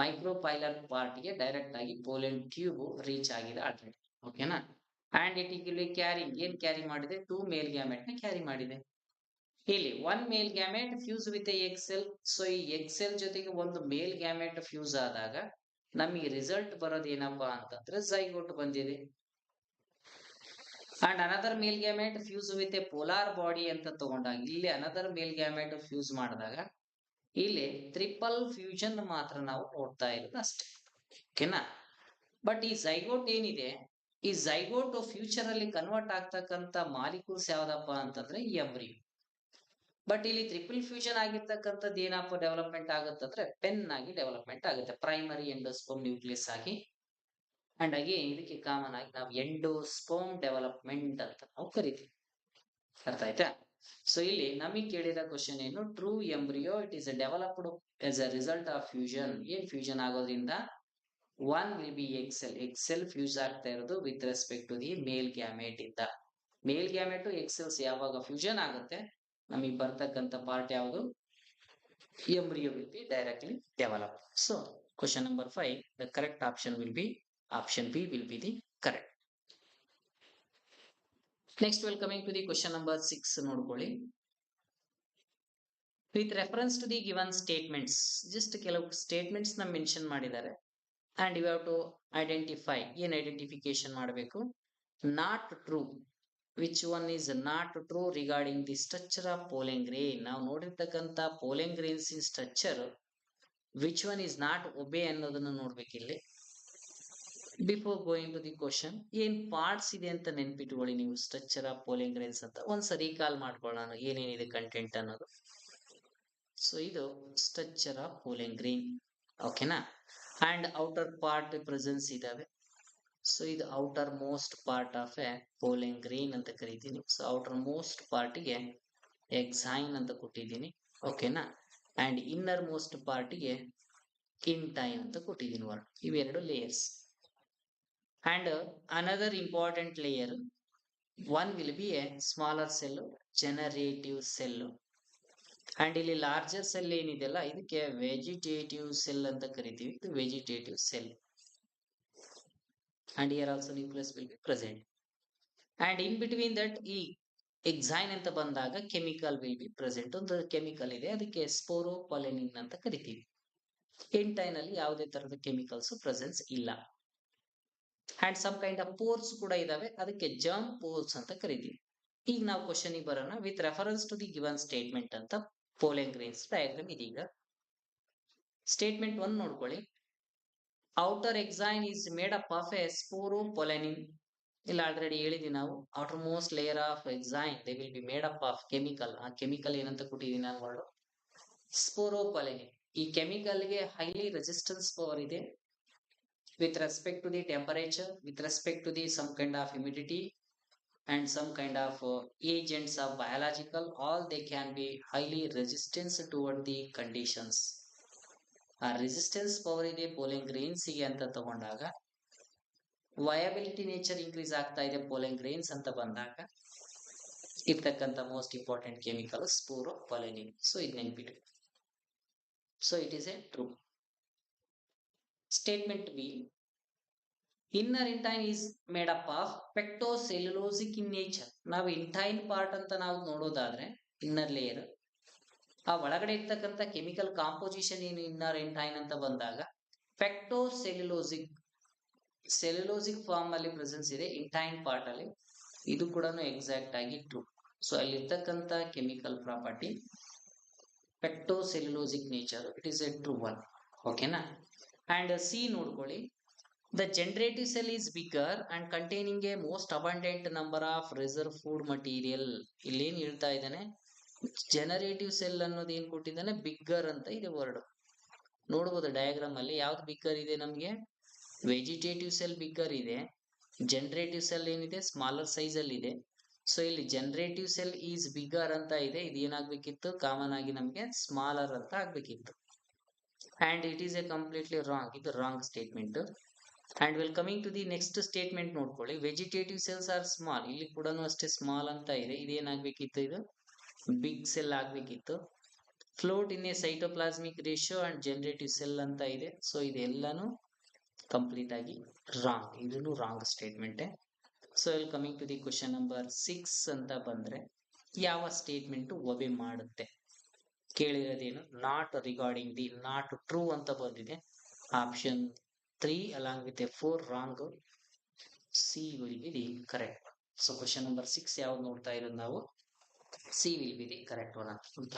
ಮೈಕ್ರೋಪೈಲರ್ ಪಾರ್ಟ್ ಗೆ ಡೈರೆಕ್ಟ್ ಆಗಿ ಪೋಲೆನ್ ಟ್ಯೂಬ್ ರೀಚ್ ಆಗಿದೆ ಆಲ್ರೆಡಿ. ಓಕೆನಾ. ಅಂಡ್ ಇಟ್ ಇಲ್ಲಿ ಕ್ಯಾರಿಂಗ್ ಏನ್ ಕ್ಯಾರಿ ಮಾಡಿದೆ, 2 ಮೇಲ್ ಗ್ಯಾಮೆಟ್ ನ ಕ್ಯಾರಿ ಮಾಡಿದೆ. ಇಲ್ಲಿ 1 male gamete fuse with egg cell. So ಈ ಎಗ್ ಸೆಲ್ ಜೊತೆಗೆ ಒಂದು ಮೇಲ್ ಗ್ಯಾಮೆಟ್ ಫ್ಯೂಸ್ ಆದಾಗ ನಮಗೆ ರಿಸಲ್ಟ್ ಬರೋದು ಏನಪ್ಪಾ ಅಂತಂದ್ರೆ ಝೈಗೋಟ್ ಬಂದಿದೆ. And another male gamete fuse with a polar body ಅಂತ ತಗೊಂಡಾಗ ಇಲ್ಲಿ ಅನದರ್ ಮೇಲ್ ಗ್ಯಾಮೆಟ್ ಫ್ಯೂಸ್ ಮಾಡಿದಾಗ ಇಲ್ಲಿ ಟ್ರಿಪಲ್ ಫ್ಯೂಷನ್ ಮಾತ್ರ ನಾವು ನೋಡ್ತಾ ಇರೋದು ಅಷ್ಟೇ. ಓಕೆನಾ. ಬಟ್ ಈ ಝೈಗೋಟ್ ಏನಿದೆ, ಈ ಝೈಗೋಟ್ ಫ್ಯೂಚರ್ ಅಲ್ಲಿ ಕನ್ವರ್ಟ್ ಆಗ್ತಕ್ಕಂತ ಮಾಲಿಕ್ಯೂಲ್ಸ್ ಯಾವ್ದಪ್ಪ ಅಂತಂದ್ರೆ ಈ ಎಂಬ್ರಿಯೋ. ಬಟ್ ಇಲ್ಲಿ ಟ್ರಿಪಲ್ ಫ್ಯೂಷನ್ ಆಗಿರ್ತಕ್ಕಂಥದ್ದು ಏನಪ್ಪ ಡೆವಲಪ್ಮೆಂಟ್ ಆಗುತ್ತಂದ್ರೆ ಪೆನ್ ಆಗಿ ಡೆವಲಪ್ಮೆಂಟ್ ಆಗುತ್ತೆ, ಪ್ರೈಮರಿ ಎಂಡೋಸ್ಪರ್ಮ್ ನ್ಯೂಕ್ಲಿಯಸ್ ಆಗಿ. ಅಂಡ್ ಅಗೇನ್ ಇದಕ್ಕೆ ಕಾಮನ್ ಆಗಿ ನಾವು ಎಂಡೋಸ್ಪರ್ಮ್ ಡೆವಲಪ್ಮೆಂಟ್ ಅಂತ ನಾವು ಕರಿತೀವಿ. ಅರ್ಥ ಆಯ್ತಾ? ಸೊ ಇಲ್ಲಿ ನಮಗೆ ಕೇಳಿದ ಕ್ವಶನ್ ಏನು, true embryo it is developed as a result of fusion. ಏನ್ ಫ್ಯೂಷನ್ ಆಗೋದ್ರಿಂದ 1 will be egg cell. Egg cell fuse ಆಗ್ತಾ ಇರೋದು with respect to the male gamete ಇಂದ. ಮೇಲ್ ಗ್ಯಾಮೆಟ್ ಎಕ್ಸೆಲ್ಸ್ ಯಾವಾಗ ಫ್ಯೂಷನ್ ಆಗುತ್ತೆ ನಮಗೆ ಬರ್ತಕ್ಕಂಥ ಪಾರ್ಟ್ ಯಾವುದು, embryo will be directly develop. So question number 5 the correct option will be option B will be the correct. Next we will coming to the question number 6 ನೋಡ್ಕೊಳ್ಳಿ. With reference to the given statements, just ಕೆಲವು statements ನ mention ಮಾಡಿದ್ದಾರೆ and you have to identify. ಏನ್ identification ಮಾಡಬೇಕು, not true. Which one is not true regarding the structure of pollen grain? ನಾವು ನೋಡಿರ್ತಕ್ಕಂಥ pollen grains in structure which one is not obey ಅನ್ನೋದನ್ನ ನೋಡ್ಬೇಕಿಲ್ಲಿ. Before going to the question, ಏನ್ parts ಇದೆ ಅಂತ ನೆನ್ಪಿಟ್ಕೊಳ್ಳಿ ನೀವು. ಸ್ಟ್ರಕ್ಚರ್ ಆಫ್ ಪೋಲಿಂಗ್ ಗ್ರೇನ್ಸ್ ಅಂತ ಒಂದ್ಸರಿ ರೀಕಾಲ್ ಮಾಡ್ಕೊಳ್ಳೋಣ ಏನೇನಿದೆ ಕಂಟೆಂಟ್ ಅನ್ನೋದು. ಸೊ ಇದು ಸ್ಟ್ರಕ್ಚರ್ ಆಫ್ ಪೋಲಿಂಗ್ ಗ್ರೇನ್. ಓಕೆನಾ. ಅಂಡ್ ಔಟರ್ ಪಾರ್ಟ್ ಪ್ರೆಸೆನ್ಸ್ ಇದಾವೆ. ಸೊ ಇದು outermost part of a pollen grain ಅಂತ ಕರಿತೀನಿ. ಸೊ ಔಟರ್ ಮೋಸ್ಟ್ ಪಾರ್ಟಿಗೆ ಎಕ್ಸೈನ್ ಅಂತ ಕೊಟ್ಟಿದ್ದೀನಿ. ಓಕೆನಾ. ಅಂಡ್ ಇನ್ನರ್ ಮೋಸ್ಟ್ ಪಾರ್ಟಿಗೆ ಇಂಟೈನ್ ಅಂತ ಕೊಟ್ಟಿದ್ದೀನಿ ವರ್ಡ್. ಇವೆರಡು layers. And another important layer, one will be a smaller cell, generative cell. And ಇಲ್ಲಿ larger cell ಏನಿದೆಯಲ್ಲ ಇದಕ್ಕೆ ವೆಜಿಟೇಟಿವ್ ಸೆಲ್ ಅಂತ ಕರಿತೀವಿ. ಇದು vegetative cell. And here also nucleus will be present. And in between that ಈ exine ಅಂತ ಬಂದಾಗ chemical will be present. ಒಂದು ಕೆಮಿಕಲ್ ಇದೆ, ಅದಕ್ಕೆ ಸ್ಪೋರೋಪಾಲೆನಿನ್ ಅಂತ ಕರಿತೀವಿ. ಇಂಟೈನ್ ಅಲ್ಲಿ ಯಾವುದೇ ತರದ ಕೆಮಿಕಲ್ಸ್ ಪ್ರೆಸೆನ್ಸ್ ಇಲ್ಲ. And some kind of pores ಕೂಡ ಇದಾವೆ, ಅದಕ್ಕೆ ಜರ್ಮ್ ಪೋರ್ಸ್ ಅಂತ ಕರಿತೀವಿ. ಈಗ ನಾವು ಕ್ವಶನ್ ಬರೋಣ. With reference to the given statement ಅಂತ ಪೋಲೆನ್ ಗ್ರೇನ್ಸ್ ಡಯಾಗ್ರಾಮ್ ಇದೀಗ. ಸ್ಟೇಟ್ಮೆಂಟ್ 1 ನೋಡ್ಕೊಳ್ಳಿ. Outer exine is made up of a sporopollenin. ಇಲ್ಲ ಆಲ್ರೆಡಿ ಹೇಳಿದೀವಿ ನಾವು, outermost layer of exine they will be made up of chemical. ಆ chemical ಏನಂತ ಕೊಟ್ಟಿದ್ದೀನಿ ನಾನು ವರ್ಡ್ ಸ್ಪೋರೋಪೊಲೆನಿನ್. ಈ ಕೆಮಿಕಲ್ಗೆ ಹೈಲಿ ರೆಸಿಸ್ಟೆನ್ಸ್ ಪವರ್ ಇದೆ with respect to the temperature, with respect to the some kind of humidity and some kind of agents of biological, all they can be highly resistance toward the conditions. ಆ resistance power ಇದೆ ಪೋಲೆನ್ grains ಗೆ ಅಂತ ತಗೊಂಡಾಗ, viability nature increase ಆಗ್ತಾ ಇದೆ ಪೋಲೆನ್ grains ಅಂತ ಬಂದಾಗ ಇರ್ತಕ್ಕಂಥ most important chemical sporopollenin. So ಇದು ನೆನ್ಪಿಟ್ಟು. So it is a true. Statement B. Inner intine is made up of pectocellulosic in nature. ನಾವು ಇಂಟೈನ್ ಪಾರ್ಟ್ ಅಂತ ನಾವು ನೋಡೋದಾದ್ರೆ ಇನ್ನರ್ ಲೇಯರ್, ಆ ಒಳಗಡೆ ಇರ್ತಕ್ಕಂಥ ಕೆಮಿಕಲ್ ಕಾಂಪೋಸಿಷನ್ ಏನು ಇನ್ನರ್ ಇಂಟೈನ್ ಅಂತ ಬಂದಾಗ ಪೆಕ್ಟೋಸೆಲ್ಯುಲೋಸಿಕ್ ಸೆಲ್ಯುಲೋಸಿಕ್ ಫಾರ್ಮ್ ಅಲ್ಲಿ ಪ್ರೆಸೆನ್ಸ್ ಇದೆ ಇಂಟೈನ್ ಪಾರ್ಟ್ ಅಲ್ಲಿ. ಇದು ಕೂಡ ಎಕ್ಸಾಕ್ಟ್ ಆಗಿ ಟ್ರೂ. ಸೊ ಅಲ್ಲಿರ್ತಕ್ಕಂಥ chemical property pectocellulosic nature, it is a true one. ಓಕೆನಾ. ಅಂಡ್ ಸಿ ನೋಡ್ಕೊಳ್ಳಿ. The generative cell is bigger and containing a most abundant number of reserve food material. ಇಲ್ಲೇನ್ ಹೇಳ್ತಾ ಇದ್ದಾನೆ, ಜನರೇಟಿವ್ ಸೆಲ್ ಅನ್ನೋದು ಏನ್ ಕೊಟ್ಟಿದ್ದಾನೆ, ಬಿಗ್ಗರ್ ಅಂತ ಇದೆ ವರ್ಡ್. ನೋಡ್ಬೋದು ಡಯಾಗ್ರಾಮ್ ಅಲ್ಲಿ ಯಾವ್ದು ಬಿಗ್ಗರ್ ಇದೆ ನಮ್ಗೆ. ವೆಜಿಟೇಟಿವ್ ಸೆಲ್ ಬಿಗ್ಗರ್ ಇದೆ, ಜನರೇಟಿವ್ ಸೆಲ್ ಏನಿದೆ ಸ್ಮಾಲರ್ ಸೈಜ್ ಅಲ್ಲಿ ಇದೆ. ಸೊ ಇಲ್ಲಿ ಜನರೇಟಿವ್ ಸೆಲ್ ಈಸ್ ಬಿಗ್ಗರ್ ಅಂತ ಇದೆ, ಇದು ಏನಾಗ್ಬೇಕಿತ್ತು ಕಾಮನ್ ಆಗಿ ನಮ್ಗೆ ಸ್ಮಾಲರ್ ಅಂತ ಆಗ್ಬೇಕಿತ್ತು. And it is a completely wrong. ಇದು wrong statement. And will coming to the next statement ನೋಡ್ಕೊಳ್ಳಿ. Vegetative cells are small. ಇಲ್ಲಿ ಕೂಡ ಅಷ್ಟೇ ಸ್ಮಾಲ್ ಅಂತ ಇದೆ, ಇದೇನಾಗ್ಬೇಕಿತ್ತು, ಇದು ಬಿಗ್ ಸೆಲ್ ಆಗ್ಬೇಕಿತ್ತು. Float in a cytoplasmic ratio and generative cell ಅಂತ ಇದೆ. ಸೊ ಇದೆಲ್ಲಾನು ಕಂಪ್ಲೀಟ್ ಆಗಿ ರಾಂಗ್. ಇದನ್ನು wrong statement. So will coming to the question number 6 ಅಂತ ಬಂದ್ರೆ ಯಾವ ಸ್ಟೇಟ್ಮೆಂಟ್ ಒಬೆ ಮಾಡುತ್ತೆ ಕೇಳಿರೋದೇನು, not regarding the, not true ಅಂತ ಬಂದಿದೆ. Option 3 along with a 4 wrong. C will be the correct one. So question number 6 ಯಾವ್ದು ನೋಡ್ತಾ ಇರೋದು ನಾವು, C will be the correct one ಅಂತ.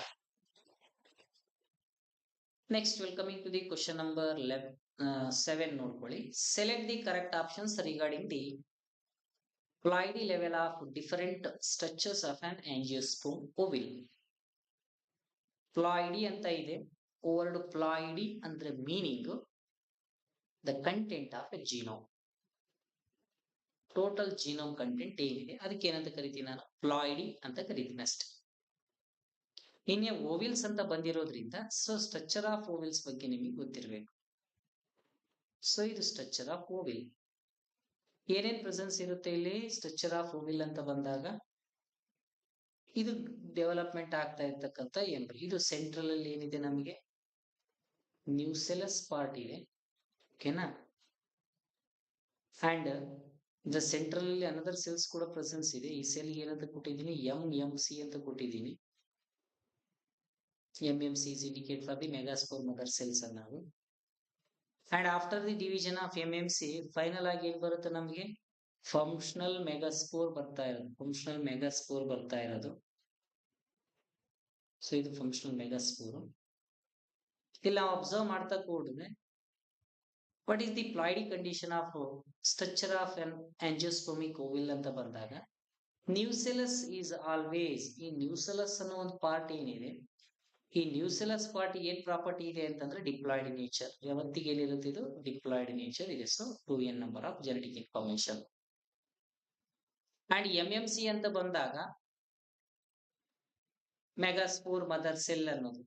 Next will coming to the question number 7 ನೋಡ್ಕೊಳ್ಳಿ. Select the correct options regarding the ploidy level of different structures of an angiosperm ovule. Ploidy ಅಂತ ಇದೆ. Word ploidy ಅಂದ್ರೆ meaning the content of a genome. Total genome content ಏನಿದೆ ಅದಕ್ಕೆ ಏನಂತ ಕರಿತೀನಿ ನಾನು, ploidy ಅಂತ ಕರಿತೀನಿ ಅಷ್ಟೇ. ಇನ್ನು ಓವಿಲ್ಸ್ ಅಂತ ಬಂದಿರೋದ್ರಿಂದ ಸೊ ಸ್ಟ್ರಕ್ಚರ್ ಆಫ್ ಓವಿಲ್ಸ್ ಬಗ್ಗೆ ನಿಮಗೆ ಗೊತ್ತಿರಬೇಕು. ಸೊ ಇದು ಸ್ಟ್ರಕ್ಚರ್ ಆಫ್ ಓವಿಲ್. ಏನೇನ್ ಪ್ರೆಸೆನ್ಸ್ ಇರುತ್ತೆ ಇಲ್ಲಿ ಸ್ಟ್ರಕ್ಚರ್ ಆಫ್ ಓವಿಲ್ ಅಂತ ಬಂದಾಗ, ಇದು ಡೆವಲಪ್ಮೆಂಟ್ ಆಗ್ತಾ ಇರ್ತಕ್ಕಂಥ ಎಂಬ್ರಿ. ಇದು ಸೆಂಟ್ರಲ್ ಅಲ್ಲಿ ಏನಿದೆ ನಮಗೆ ನ್ಯೂಸೆಲಸ್ ಪಾರ್ಟ್ ಇದೆ. ಓಕೆನಾ. ಅಂಡ್ ದ ಸೆಂಟ್ರಲ್ ಅಲ್ಲಿ ಅನದರ್ ಸೆಲ್ಸ್ ಕೂಡ ಪ್ರೆಸೆನ್ಸ್ ಇದೆ. ಈ ಸೆಲ್ ಏನಂತ ಕೊಟ್ಟಿದ್ದೀನಿ, MMC ಅಂತ ಕೊಟ್ಟಿದ್ದೀನಿ. MMC is indicate for the megaspore mother cells ನಾವು. And after the division of MMC final ಆಗಿ ಏನ್ ಬರುತ್ತೆ ನಮಗೆ, ಫಂಕ್ಷನಲ್ ಮೆಗಾಸ್ಪೋರ್ ಬರ್ತಾ ಇರೋದು. ಫಂಕ್ಷನಲ್ ಮೆಗಾಸ್ಪೋರ್ ಬರ್ತಾ ಇರೋದು. ಸೊ ಇದು ಫಂಕ್ಷನಲ್ ಮೆಗಾಸ್ಪೋರ್. ಇಲ್ಲಿ ನಾವು ಅಬ್ಸರ್ವ್ ಮಾಡ್ತಾ ಕೂಡಿದ್ರೆ what is the ploidy condition of structure of an angiospermic ovule ಅಂತ ಬಂದಾಗ, ನ್ಯೂಸೆಲಸ್ ಈಸ್ ಆಲ್ವೇಸ್, ಈ ನ್ಯೂಸೆಲಸ್ ಅನ್ನೋ ಒಂದು ಪಾರ್ಟ್ ಏನಿದೆ, ಈ ನ್ಯೂಸೆಲಸ್ ಪಾರ್ಟ್ ಏನ್ ಪ್ರಾಪರ್ಟಿ ಇದೆ ಅಂತಂದ್ರೆ ಡಿಪ್ಲಾಯ್ಡ್ ನೇಚರ್. ಯಾವತ್ತಿಗೆ ಏನಿರುತ್ತೆ ಇದು ಡಿಪ್ಲಾಯ್ಡ್ ನೇಚರ್ ಇದೆ. So 2n number of genetic information. And MMC ಅಂತ ಬಂದಾಗ ಮೆಗಾಸ್ಪೋರ್ ಮದರ್ ಸೆಲ್ ಅನ್ನೋದು,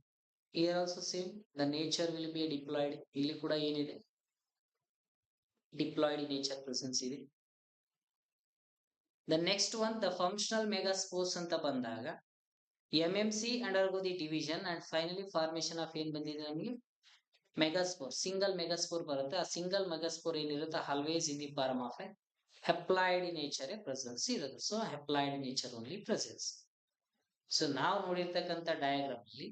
here also same the nature will be diploid. ಇಲ್ಲಿ ಕೂಡ ಏನಿದೆ ಡಿಪ್ಲಾಯ್ಡ್ ನೇಚರ್ ಪ್ರೆಸೆನ್ಸ್ ಇದೆ. The next one the functional megaspores ಅಂತ ಬಂದಾಗ MMC undergo the division and finally formation of ಏನ್ ಬಂದಿದೆ ನಮಗೆ ಮೆಗಾಸ್ಪೋರ್. ಸಿಂಗಲ್ ಮೆಗಾಸ್ಪೋರ್ ಬರುತ್ತೆ. ಆ ಸಿಂಗಲ್ ಮೆಗಾಸ್ಪೋರ್ ಏನಿರುತ್ತೆ always in the form of a haploid nature presence ಇರೋದು. So haploid nature only presence. So ನಾವು ನೋಡಿರ್ತಕ್ಕಂಥ ಡಯಾಗ್ರಾಮ್ ಅಲ್ಲಿ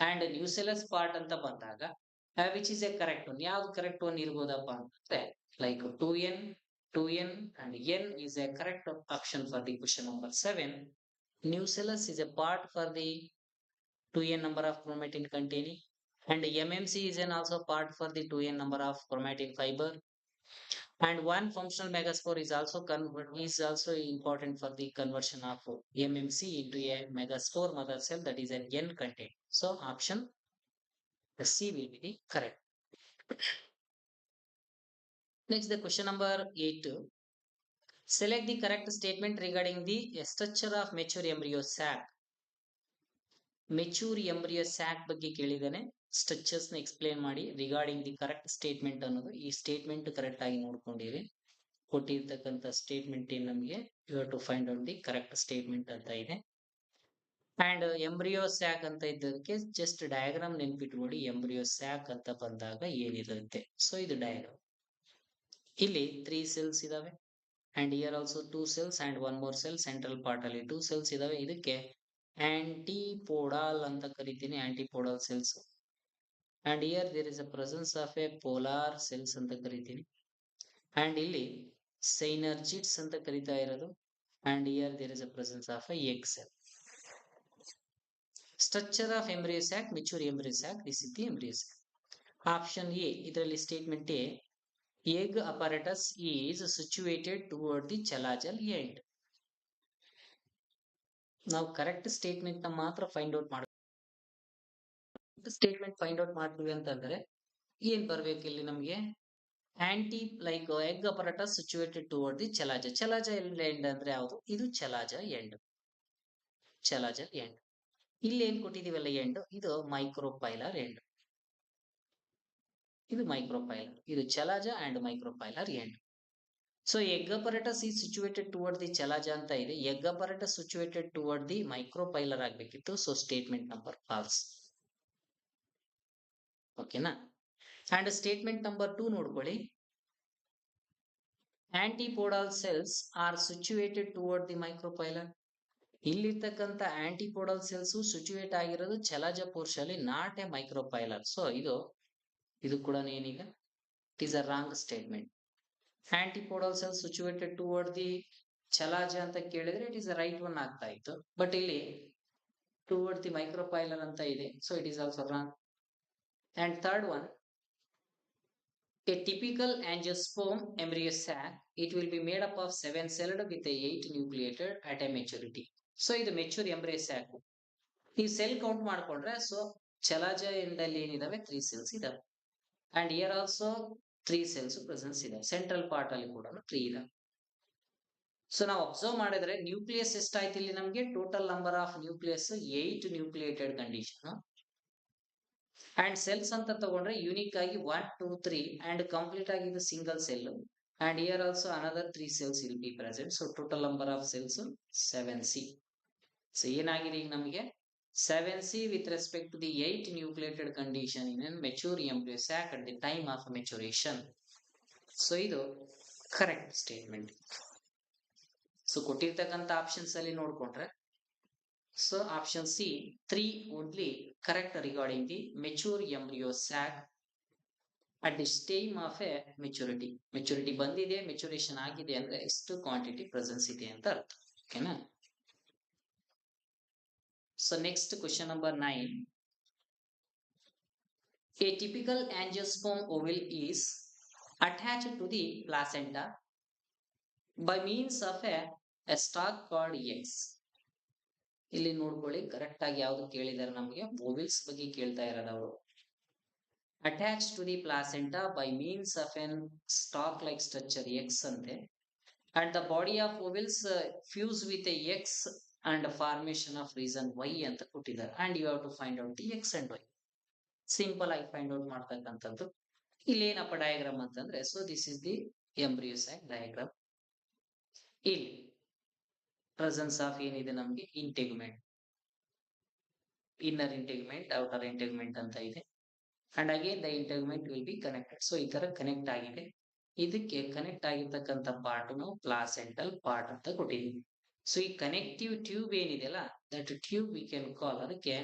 ಅಂಡ್ ನ್ಯೂಸೆಲಸ್ ಪಾರ್ಟ್ ಅಂತ ಬಂದಾಗ which is A correct one. ಯಾವ್ದು ಕರೆಕ್ಟ್ ಒನ್ ಇರ್ಬೋದಪ್ಪ ಅಂತಂದ್ರೆ like 2n, 2n and n is a correct option for the question number 7. Nucellus is a part for the 2n number of chromatin containing, and MMC is an also part for the 2n number of chromatin fiber, and one functional megaspore is also important for the conversion of MMC into a megaspore mother cell, that is an N content. So option C will be the correct. Next, the question number 8. Select the correct statement regarding the structure of mature embryo sac. Mature embryo sac ಬಗ್ಗೆ ಕೇಳಿದಾನೆ. Structures ನ explain ಮಾಡಿ regarding the correct statement ಅನ್ನೋದು. ಈ statement correct ಆಗಿ ನೋಡ್ಕೊಂಡಿರಿ. ಕೊಟ್ಟಿರ್ತಕ್ಕಂಥ statement ಏನ್ ನಮಗೆ you have to find out the correct statement ಅಂತ ಇದೆ. ಅಂಡ್ ಎಂಬ್ರಿಯೋ ಸ್ಯಾಕ್ ಅಂತ ಇದ್ದದಕ್ಕೆ ಜಸ್ಟ್ ಡಯಾಗ್ರಾಮ್ ನೆನ್ಪಿಟ್ಕೊಳ್ಳಿ. ಎಂಬ್ರಿಯೋ ಸ್ಯಾಕ್ ಅಂತ ಬಂದಾಗ ಏನಿರುತ್ತೆ. ಸೊ ಇದು ಡಯಾಗ್ರಾಮ್. ಇಲ್ಲಿ 3 ಸೆಲ್ಸ್ ಇದಾವೆ and here also 2 cells and 1 more cell central part ಅಲ್ಲಿ 2 ಸೆಲ್ಸ್ ಇದಾವೆ. ಇದಕ್ಕೆ ಆಂಟಿಪೋಡಾಲ್ ಅಂತ ಕರಿತೀನಿ, antipodal cells. And here there is a presence of a polar cells ಅಂತ ಕರಿತೀನಿ. ಅಂಡ್ ಇಲ್ಲಿ ಸೈನರ್ಜಿಟ್ಸ್ ಅಂತ ಕರಿತಾ ಇರೋದು. And here there is a presence of a egg cell. Structure of embryo sac, mature embryo sac, this is the embryo sac. Option A, ಇದರಲ್ಲಿ statement A, egg apparatus is situated toward the chalazal end. ನಾವು correct statement ನ ಮಾತ್ರ find out ಮಾಡ್ತೀವಿ. Statement find out ಮಾಡ್ತೀವಿ ಅಂತಂದ್ರೆ ಏನ್ ಬರ್ಬೇಕು ಇಲ್ಲಿ ನಮಗೆ? Anti like egg apparatus situated toward the chalaza. Chalaza end ಅಂದ್ರೆ ಯಾವುದು? ಇದು ಚಲಾಜ ಎಂಡ್. ಚಲಾಜ ಎಂಡ್. ಇಲ್ಲಿ ಏನ್ ಕೊಟ್ಟಿದೀವಲ್ಲ ಎಂಡ್, ಇದು ಮೈಕ್ರೋಪೈಲರ್ ಎಂಡ್. ಇದು ಮೈಕ್ರೋಪೈಲರ್, ಇದು chalaza and micropylar end. So egg apparatus is situated toward the chalaza ಅಂತ ಇದೆ. Egg apparatus situated toward the micropylar ಆಗ್ಬೇಕಿತ್ತು. So statement number false. ಓಕೆನಾ? ಅಂಡ್ ಸ್ಟೇಟ್ಮೆಂಟ್ ನಂಬರ್ 2 ನೋಡ್ಕೊಳ್ಳಿ. Antipodal cells are situated toward the micropylar. ಇಲ್ಲಿರ್ತಕ್ಕಂಥ antipodal cells situate ಆಗಿರೋದು chalaza portion, not a micropylar. So ಇದು ಕೂಡ ಏನೀಗ it is a wrong statement. Antipodal cells situated toward the chalaza ಅಂತ ಕೇಳಿದ್ರೆ it is right one ಆಗ್ತಾ ಇತ್ತು. But ಇಲ್ಲಿ ಟುವರ್ಡ್ ದಿ ಮೈಕ್ರೋಪೈಲರ್ ಅಂತ ಇದೆ. So it is also wrong. And third one, a typical angiosperm embryo sac, it will be made up of 7 celled with a 8 nucleated at a maturity. So ಇದು mature embryo sack. ಈ cell count ಮಾಡ್ಕೊಂಡ್ರೆ so ಚಲಾಜ ಎಂಡಲ್ಲಿ ಏನಿದಾವೆ 3 cells ಇದಾವೆ. And here also 3 cells presence ಇದೆ. Central part ಅಲ್ಲಿ ಕೂಡ 3 ಇದೆ. So ನಾವು observe ಮಾಡಿದ್ರೆ ನ್ಯೂಕ್ಲಿಯಸ್ ಎಷ್ಟಾಯ್ತು ಇಲ್ಲಿ ನಮಗೆ? Total number of nucleus 8 nucleated condition. And cells ಅಂತ ತಗೊಂಡ್ರೆ ಯೂನಿಕ್ ಆಗಿ 1 2 3 ಅಂಡ್ ಕಂಪ್ಲೀಟ್ ಆಗಿ ಇದು single cell. And here also another 3 cells will be present. So total number of cells 7c. So ಏನಾಗಿದೆ ಈಗ ನಮಗೆ 7c with respect to the 8 nucleated condition in a mature embryo sac at the time of maturation. So ಇದು correct statement. So ಕೊಟ್ಟಿರ್ತಕ್ಕಂಥ options ಅಲ್ಲಿ ನೋಡ್ಕೊಂಡ್ರೆ so option C 3 only correct regarding the mature embryo sack at the time of A maturity. Maturity ಬಂದಿದೆ, maturation ಆಗಿದೆ ಅಂದ್ರೆ ಎಷ್ಟು quantity presence ಇದೆ ಅಂತ ಅರ್ಥ. ಓಕೆನಾ? So next question number 9. A typical angiosperm ovule is attached to the placenta by means of a stalk called X. ಇಲ್ಲಿ ನೋಡ್ಕೊಳ್ಳಿ ಕರೆಕ್ಟ್ ಆಗಿ ಯಾವ್ದು ಕೇಳಿದಾರೆ ನಮಗೆ? ಓವಿಲ್ಸ್ ಬಗ್ಗೆ ಕೇಳ್ತಾ ಇರೋದು ಅವರು. Attach to the placenta by means of an stalk like structure X ಅಂತೆ. And the body of ovules fuse with a X and formation of reason Y ಅಂತ ಕೊಟ್ಟಿದ್ದಾರೆ. And you have to find out the X and Y. Simple ಆಗಿ find out ಮಾಡ್ತಕ್ಕಂಥದ್ದು. ಇಲ್ಲಿ ಏನಪ್ಪ diagram ಅಂತಂದ್ರೆ so this is the embryo sac diagram. ಇಲ್ಲಿ presence of ಏನಿದೆ ನಮಗೆ? Integument, inner integument, outer integument ಅಂತ ಇದೆ. And again the integument will be connected. So ಈ ತರ ಕನೆಕ್ಟ್ ಆಗಿದೆ. ಇದಕ್ಕೆ ಕನೆಕ್ಟ್ ಆಗಿರ್ತಕ್ಕಂಥ ಪಾರ್ಟ್ ನಾವು ಪ್ಲಾಸೆಂಟಲ್ ಪಾರ್ಟ್ ಅಂತ ಕೊಟ್ಟಿದ್ದೀವಿ. ಸೊ ಈ ಕನೆಕ್ಟಿವ್ ಟ್ಯೂಬ್ ಏನಿದೆಯಲ್ಲ that tube we can call, ಅದಕ್ಕೆ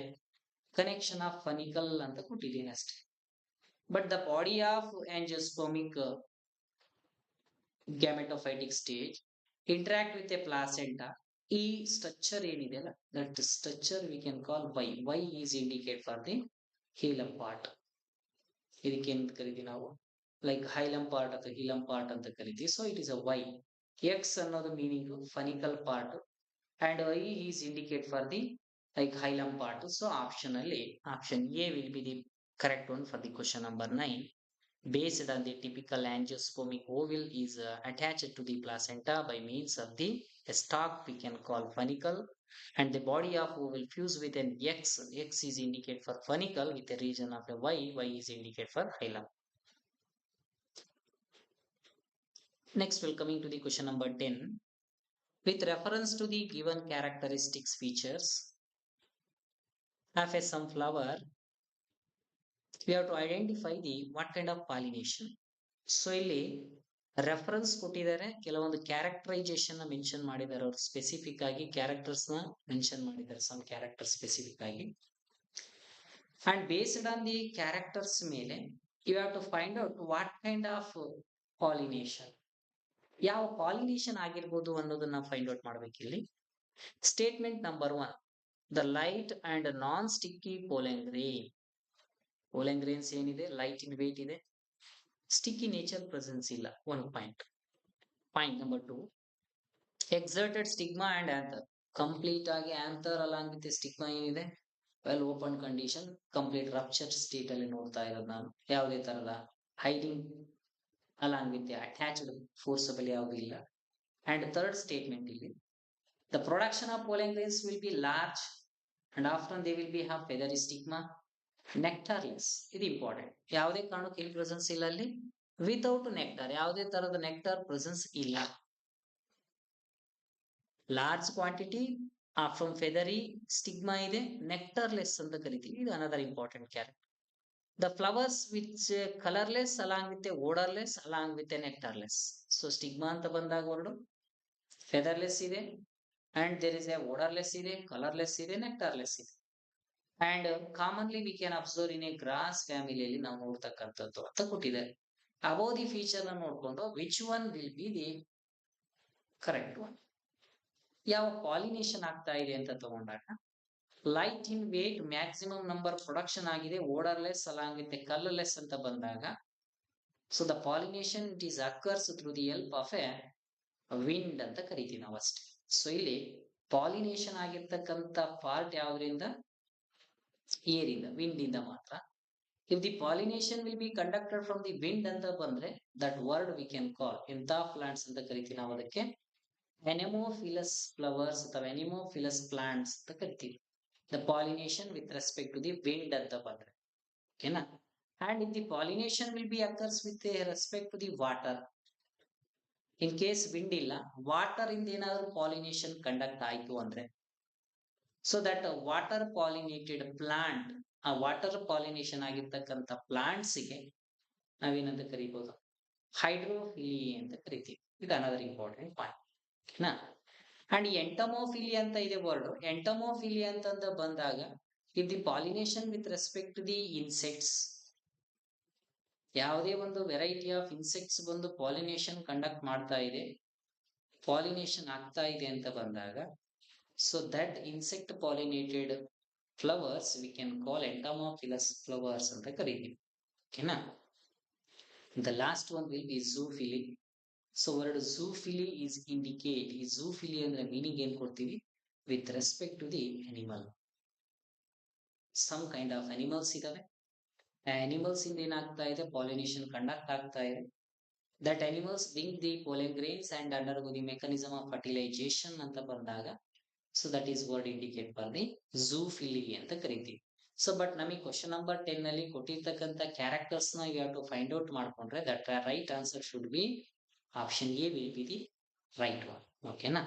ಕನೆಕ್ಷನ್ ಆಫ್ ಫನಿಕಲ್ ಅಂತ ಕೊಟ್ಟಿದ್ದೀನಿ ಅಷ್ಟೇ. But the body of angiospermic gametophytic stage, interact with a placenta. ಈ ಸ್ಟ್ರಕ್ಚರ್ ಏನಿದೆಯಲ್ಲ that structure we can call Y is indicate for the hilum part. ಇದಕ್ಕೆ ಏನ್ ಕರಿತೀವಿ ನಾವು ಲೈಕ್ ಹೈಲಮ್ ಪಾರ್ಟ್ ಅಥವಾ ಹೀಲಮ್ ಪಾರ್ಟ್ ಅಂತ ಕರಿತೀವಿ. So it is a Y. X ಅನ್ನೋದು meaning funicle part and I is indicate for the like hilum part. So option A will be the correct one for the question number 9. Based on the typical angiospermic ovule is attached to the placenta by means of the stalk we can call funicle, and the body of ovule fuse with an X. X is indicate for funicle with a region of a Y. Y is indicate for hilum. Next, we're coming to the question number 10. With reference to the given characteristics features of a sunflower, we have to identify the what kind of pollination. So ಇಲ್ಲಿ reference ಕೊಟ್ಟಿದ್ದಾರೆ, ಕೆಲವೊಂದು characterisation mention ಮಾಡಿದ್ದಾರೆ. ಅವರು specific ಆಗಿ characters ನ mention ಮಾಡಿದ್ದಾರೆ, some character specific ಆಗಿ. And based on the characters ಮೇಲೆ you have to find out what kind of pollination, ಯಾವ ಪಾಲಿನೇಷನ್ ಆಗಿರ್ಬೋದು ಅನ್ನೋದನ್ನ ಫೈಂಡ್ ಔಟ್ ಮಾಡ್ಬೇಕಿಲ್ಲಿ. Statement number 1, the light and non sticky pollen grain. Pollen grains ಏನಿದೆ light in weight ಇದೆ, sticky nature presence ಇಲ್ಲ. One point. Point number 2, exserted stigma and anther. Complete ಆಗಿ anther along with stigma ಏನಿದೆ well open condition, complete rupture state ಅಲ್ಲಿ ನೋಡ್ತಾ ಇರೋದು ನಾನು. ಯಾವುದೇ ತರದ hiding along with attached forcible ಯಾವುದು ಇಲ್ಲ. ಅಂಡ್ ಥರ್ಡ್ ಸ್ಟೇಟ್ಮೆಂಟ್ ಇಲ್ಲಿ, the production of pollen grains will be large and after they will be have feathery stigma. Nectarless, ಇದು ಇಂಪಾರ್ಟೆಂಟ್. ಯಾವುದೇ ಕಾರಣಕ್ಕೆ ಇಲ್ಲಿ ಪ್ರೆಸೆನ್ಸ್ ಇಲ್ಲ ಅಲ್ಲಿ. ವಿತೌಟ್ ನೆಕ್ಟಾರ್, ಯಾವುದೇ ತರದ ನೆಕ್ಟಾರ್ ಪ್ರೆಸೆನ್ಸ್ ಇಲ್ಲ. Large quantity from feathery stigma ಇದೆ, ನೆಕ್ಟಾರ್ಲೆಸ್ ಅಂತ ಕರಿತೀವಿ. ಇದು another important character. The flowers which colourless along with odourless along with nectarless. So stigma ಅಂತ ಬಂದಾಗ ವರ್ಡ್ ಫೆದರ್ಲೆಸ್ ಇದೆ, and there is a odourless ಇದೆ, ಕಲರ್ಲೆಸ್ ಇದೆ, ನೆಕ್ಟಾರ್ಲೆಸ್ ಇದೆ. And commonly we can observe in a grass ಫ್ಯಾಮಿಲಿಯಲ್ಲಿ ನಾವು ನೋಡ್ತಕ್ಕಂಥದ್ದು ಅಂತ ಕೊಟ್ಟಿದ್ದಾರೆ. ಅಬೌವ್ ದಿ ಫೀಚರ್ ನ ನೋಡ್ಕೊಂಡು which one will be the correct one. ಯಾವ ಪಾಲಿನೇಷನ್ ಆಗ್ತಾ ಇದೆ ಅಂತ ತಗೊಂಡಾಗ light in weight maximum number production ಆಗಿದೆ, ಓಡರ್ಲೆಸ್ ಅಲಾಂಗ್ ವಿತ್ ಕಲರ್ಲೆಸ್ ಅಂತ ಬಂದಾಗ so the pollination it is occurs through the help of a wind ಅಂತ ಕರಿತೀವಿ ನಾವು ಅಷ್ಟೇ. ಸೊ ಇಲ್ಲಿ ಪಾಲಿನೇಷನ್ ಆಗಿರ್ತಕ್ಕಂಥ ಪಾರ್ಟ್ ಯಾವ್ದ್ರಿಂದ, ಏರ್ ಇಂದ, ವಿಂಡ್ ಇಂದ ಮಾತ್ರ. If the pollination will be conducted from the wind ಅಂತ ಬಂದ್ರೆ ದಟ್ ವರ್ಡ್ ವಿ ಕ್ಯಾನ್ ಕಾಲ್ ಎಂತ ಪ್ಲಾಂಟ್ಸ್ ಅಂತ ಕರಿತೀವಿ ನಾವು ಅದಕ್ಕೆ ಎನೆಮೋಫಿಲಸ್ ಫ್ಲವರ್ಸ್ ಅಥವಾ ಎನಿಮೋಫಿಲಸ್ ಪ್ಲಾಂಟ್ಸ್ ಅಂತ ಕರಿತೀವಿ. The pollination with respect to the wind ಅಂತ ಬಂದ್ರೆ ಓಕೆನಾ. And if the pollination will be occurs with respect to the water, in case wind ಇಲ್ಲ, ವಾಟರ್ ಇಂದ ಏನಾದ್ರು ಪಾಲಿನೇಷನ್ ಕಂಡಕ್ಟ್ ಆಯ್ತು ಅಂದ್ರೆ so that water pollinated plant, ಆ ವಾಟರ್ ಪಾಲಿನೇಷನ್ ಆಗಿರ್ತಕ್ಕಂಥ ಪ್ಲಾಂಟ್ಸ್ಗೆ ನಾವೇನಂತ ಕರಿಬಹುದು, ಹೈಡ್ರೋಫಿಲಿ ಅಂತ ಕರಿತೀವಿ. ಇದು ಅನದರ್ ಇಂಪಾರ್ಟೆಂಟ್ ಪಾಯಿಂಟ್ ಓಕೆನಾ. ಅಂಡ್ ಎಂಟಮೋಫಿಲಿ ಅಂತ ಇದೆ ವರ್ಡ್. ಎಂಟಮೋಫಿಲಿ ಅಂತಂದ ಬಂದಾಗ if the pollination with respect to the insects, ಯಾವುದೇ ಒಂದು ವೆರೈಟಿ ಆಫ್ ಇನ್ಸೆಕ್ಟ್ಸ್ ಬಂದು ಪಾಲಿನೇಷನ್ ಕಂಡಕ್ಟ್ ಮಾಡ್ತಾ ಇದೆ, ಪಾಲಿನೇಷನ್ ಆಗ್ತಾ ಇದೆ ಅಂತ ಬಂದಾಗ so that insect pollinated flowers we can call entomophilous flowers ಅಂತ ಕರೀತೀವಿ ಓಕೆನಾ. The last one will be zoophily. So word zoophily is indicate, ಈ zoophily ಅಂದ್ರೆ ಮೀನಿಂಗ್ ಏನ್ ಕೊಡ್ತೀವಿ, with respect to the animal. some kind of animals ಇದಾವೆ, animals ಇಂದ ಏನಾಗ್ತಾ ಇದೆ ಪಾಲಿನೇಷನ್ ಕಂಡಕ್ಟ್ ಆಗ್ತಾ ಇದೆ. that animals bring the pollen grains and undergo the mechanism of fertilization ಅಂತ ಬಂದಾಗ so that is word indicate for the zoophily ಅಂತ ಕರಿತೀವಿ. ಸೊ ಬಟ್ ನಮಗೆ ಕ್ವಶನ್ ನಂಬರ್ 10 ನಲ್ಲಿ ಕೊಟ್ಟಿರ್ತಕ್ಕಂಥ ಕ್ಯಾರೆಕ್ಟರ್ಸ್ ನ you have to find out ಮಾಡ್ಕೊಂಡ್ರೆ that right answer should be option A will be the right one ಓಕೆನಾ.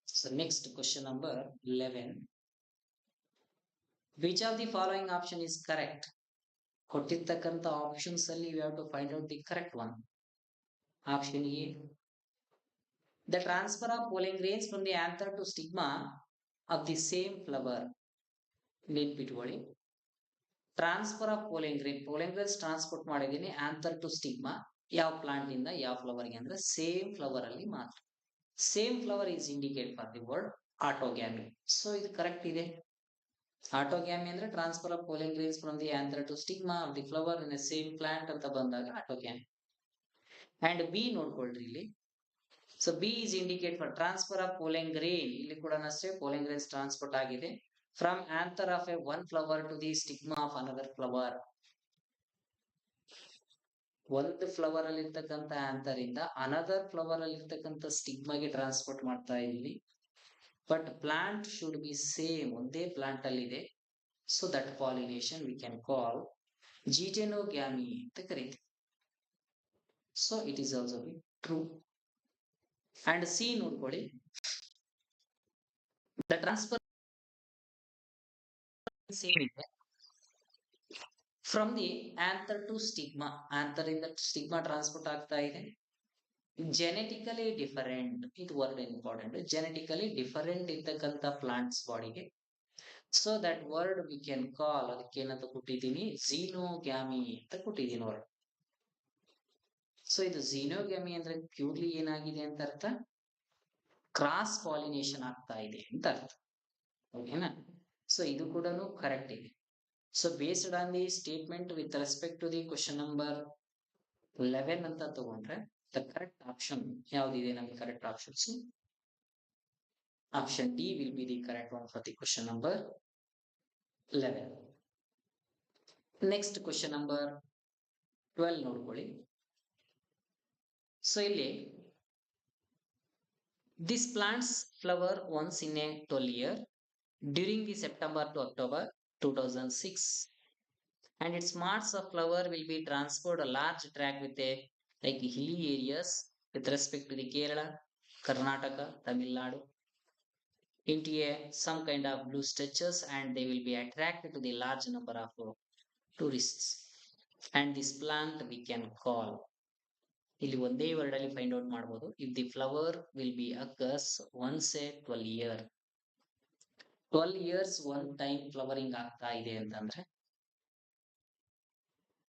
So next question number 11, which of the following option is correct. ಕೊಟ್ಟಿರ್ತಕ್ಕಂಥ options ಅಲ್ಲಿ you have to find out the correct one. Option A, the transfer of pollen grains from the anther to stigma of the same flower. ನೆನ್ಪಿಟ್ಕೊಳ್ಳಿ, transfer of pollen grains transport ಮಾಡಿದೀನಿ anther to stigma. ಯಾವ plant ಇಂದ ಯಾವ ಫ್ಲವರ್ಗೆ ಅಂದ್ರೆ same flower ಅಲ್ಲಿ ಮಾತ್ರ. Same flower is indicate for the word autogamy. So ಇದು ಕರೆಕ್ಟ್ ಇದೆ. ಆಟೋಗ್ಯಾಮಿ ಅಂದ್ರೆ transfer of pollen grains from the anther to stigma of the flower in a same plant ಅಂತ ಬಂದಾಗ ಆಟೋಗ್ಯಾಮಿ. ಅಂಡ್ ಬಿ ನೋಡ್ಕೊಳ್ರಿ ಇಲ್ಲಿ. So B is indicate for transfer of pollen grain. ಇಲ್ಲಿ ಕೂಡ ಅಷ್ಟೇ ಪೋಲೆನ್ ಗ್ರೇನ್ಸ್ ಟ್ರಾನ್ಸ್ಪೋರ್ಟ್ ಆಗಿದೆ from anther of a one flower to the stigma of another flower. ಒಂದು flower ಅಲ್ಲಿ ಇರ್ತಕ್ಕಂಥ ಆಂಥರ್ ಇಂದ ಅನದರ್ ಫ್ಲವರ್ ಅಲ್ಲಿ ಇರ್ತಕ್ಕಂಥ ಸ್ಟಿಗ್ಮಾಗೆ ಟ್ರಾನ್ಸ್ಪೋರ್ಟ್ ಮಾಡ್ತಾ ಇದೀವಿ. But plant should be same, ಒಂದೇ ಪ್ಲಾಂಟ್ ಅಲ್ಲಿ ಇದೆ. So that pollination we can call geitonogamy ಅಂತ ಕರೀತೀವಿ. So it is also B true. And C ನೋಡ್ಕೊಳ್ಳಿ. ದ ಟ್ರಾನ್ಸ್ಫರ್ ಸೇಮ್ ಇದೆ from the anther to stigma. Anther ಇಂದ ಸ್ಟಿಗ್ಮಾ ಟ್ರಾನ್ಸ್ಪೋರ್ಟ್ ಆಗ್ತಾ ಇದೆ. ಜೆನೆಟಿಕಲಿ ಡಿಫರೆಂಟ್, ಇದು ವರ್ಡ್ ಇಂಪಾರ್ಟೆಂಟ್. ಜೆನೆಟಿಕಲಿ ಡಿಫರೆಂಟ್ ಇರ್ತಕ್ಕಂಥ plants ಬಾಡಿಗೆ. So that word we can call, ಅದಕ್ಕೆ ಏನಂತ ಕೊಟ್ಟಿದ್ದೀನಿ, ಝೀನೋಗ್ಯಾಮಿ ಅಂತ ಕೊಟ್ಟಿದ್ದೀನಿ ವರ್ಡ್. ಸೊ ಇದು ಝೀನೋಗ್ಯಾಮಿ ಅಂದ್ರೆ ಪ್ಯೂರ್ಲಿ ಏನಾಗಿದೆ ಅಂತ ಅರ್ಥ, ಕ್ರಾಸ್ ಪಾಲಿನೇಷನ್ ಆಗ್ತಾ ಇದೆ ಅಂತ ಅರ್ಥ. ಓಕೆನಾ? ಸೊ ಇದು ಕೂಡ ಕರೆಕ್ಟ್ ಇದೆ. So based on the statement with respect to the question number 11 ಅಂತ ತಗೊಂಡ್ರೆ ದ ಕರೆಕ್ಟ್ ಆಪ್ಷನ್ ಯಾವ್ದಿದೆ ನಮಗೆ? Correct options option D will be the correct one for the question number 11. Next question number 12 ನೋಡ್ಕೊಳ್ಳಿ. So ಇಲ್ಲಿ this plant's flower once in a 12 year during the September to October 2006, and its marks of flower will be transferred a large tract with a like hilly areas with respect to the Kerala, Karnataka, Tamil Nadu into a some kind of blue stretches, and they will be attracted to the large number of tourists. And this plant we can call, ಇಲ್ಲಿ ಒಂದೇ word ಅಲ್ಲಿ find out ಮಾಡಬಹುದು. If the flower will be occurs once A 12 year, 12 years one time flowering ಆಗ್ತಾ ಇದೆ ಅಂತಂದ್ರೆ,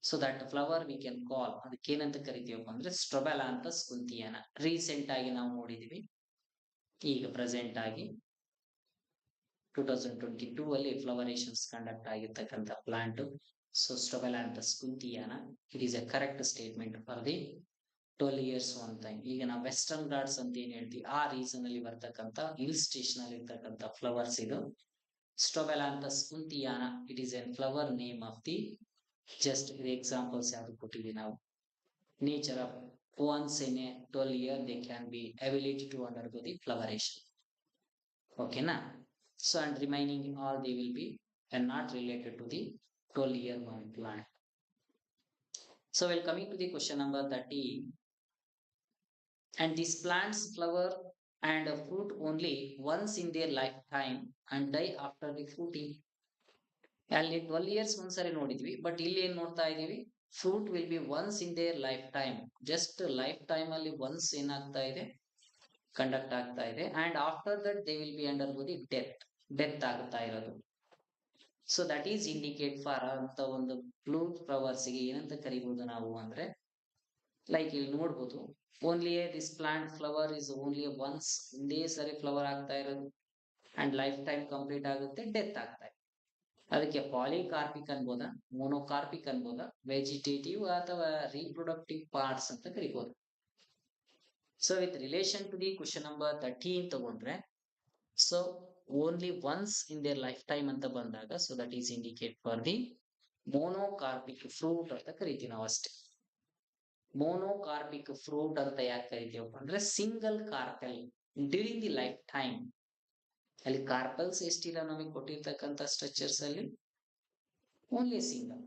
so that flower V can call, ಅದಕ್ಕೆ ಏನಂತ ಕರಿತೀವಪ್ಪ ಅಂದ್ರೆ ಸ್ಟ್ರೊಬೆಲಾಂಥಸ್ ಕುಂತಿಯಾನ. ರೀಸೆಂಟ್ ಆಗಿ ನಾವು ನೋಡಿದೀವಿ, ಈಗ ಪ್ರೆಸೆಂಟ್ ಆಗಿ 2022 ಅಲ್ಲಿ ಫ್ಲವರೇಷನ್ಸ್ ಕಂಡಕ್ಟ್ ಆಗಿರ್ತಕ್ಕಂಥ ಪ್ಲಾಂಟ್. So Strobilanthes kunthiana, it is a correct statement for the 12 years one time. ಈಗ ನಾವು ವೆಸ್ಟರ್ನ್ ಘಾಟ್ಸ್ ಅಂತ ಏನ್ ಹೇಳ್ತೀವಿ, ಆ ರೀಸನ್ ಅಲ್ಲಿ ಬರ್ತಕ್ಕಂಥ ಹಿಲ್ ಸ್ಟೇಷನ್ ಅಲ್ಲಿ ಇರ್ತಕ್ಕಂಥ ಫ್ಲವರ್ಸ್ ಇದು Strobilanthes kunthiana. It is an flower name of the, just examples ಯಾವ್ದು ಕೊಟ್ಟಿವಿ ನಾವು, nature of once in a 12 year they can be ability to undergo the floweration. ಓಕೆನಾ? So and remaining all they will be and not related to the 12 year one plant. So we're coming to the question number 13. And these plants flower and fruit only once in their lifetime and die after the fruiting. ಅಲ್ಲಿ 12 years ಒಂದ್ಸರಿ ನೋಡಿದ್ವಿ, but ಇಲ್ಲಿ ಏನ್ ನೋಡ್ತಾ ಇದೀವಿ, fruit will be once in their life time. Just life time ಅಲ್ಲಿ once ಏನಾಗ್ತಾ ಇದೆ, ಕಂಡಕ್ಟ್ ಆಗ್ತಾ ಇದೆ. And after that they will B under the death ಆಗ್ತಾ ಇರೋದು. So that is indicate for ಅಂತ ಒಂದು ಬ್ಲೂ ಫ್ಲವರ್ಸ್ ಗೆ ಏನಂತ ಕರಿಬಹುದು ನಾವು ಅಂದ್ರೆ, ಲೈಕ್ ಇಲ್ಲಿ ನೋಡ್ಬೋದು, only this plant flower is only once, ಒಂದೇ ಸರಿ ಫ್ಲವರ್ ಆಗ್ತಾ ಇರೋದು ಅಂಡ್ ಲೈಫ್ ಟೈಮ್ ಕಂಪ್ಲೀಟ್ ಆಗುತ್ತೆ, ಡೆತ್ ಆಗ್ತಾ ಇದೆ. ಅದಕ್ಕೆ ಪಾಲಿಕಾರ್ಪಿಕ್ ಅನ್ಬೋದಾ, ಮೋನೋಕಾರ್ಪಿಕ್ ಅನ್ಬೋದಾ, ವೆಜಿಟೇಟಿವ್ ಅಥವಾ ರೀಪ್ರೊಡಕ್ಟಿವ್ ಪಾರ್ಟ್ಸ್ ಅಂತ ಕರಿಬಹುದು. So with relation to the question number 13 ತಗೊಂಡ್ರೆ, so only once in their life time ಅಂತ ಬಂದಾಗ, so that is indicate for the monocarpic fruit ಅಂತ ಕರಿತೀವಿ ನಾವು ಅಷ್ಟೇ. ಮೋನೋಕಾರ್ಪಿಕ್ ಫ್ರೂಟ್ ಅಂತ ಯಾಕೆ ಕರಿತೀವಪ್ಪ ಅಂದ್ರೆ, single carpel during the life time. ಅಲ್ಲಿ ಕಾರ್ಪಲ್ಸ್ ಎಷ್ಟಿಲ್ಲ ನಮಗೆ ಕೊಟ್ಟಿರ್ತಕ್ಕಂಥ ಸ್ಟ್ರಕ್ಚರ್ಸ್ ಅಲ್ಲಿ, ಓನ್ಲಿ ಸಿಂಗಲ್.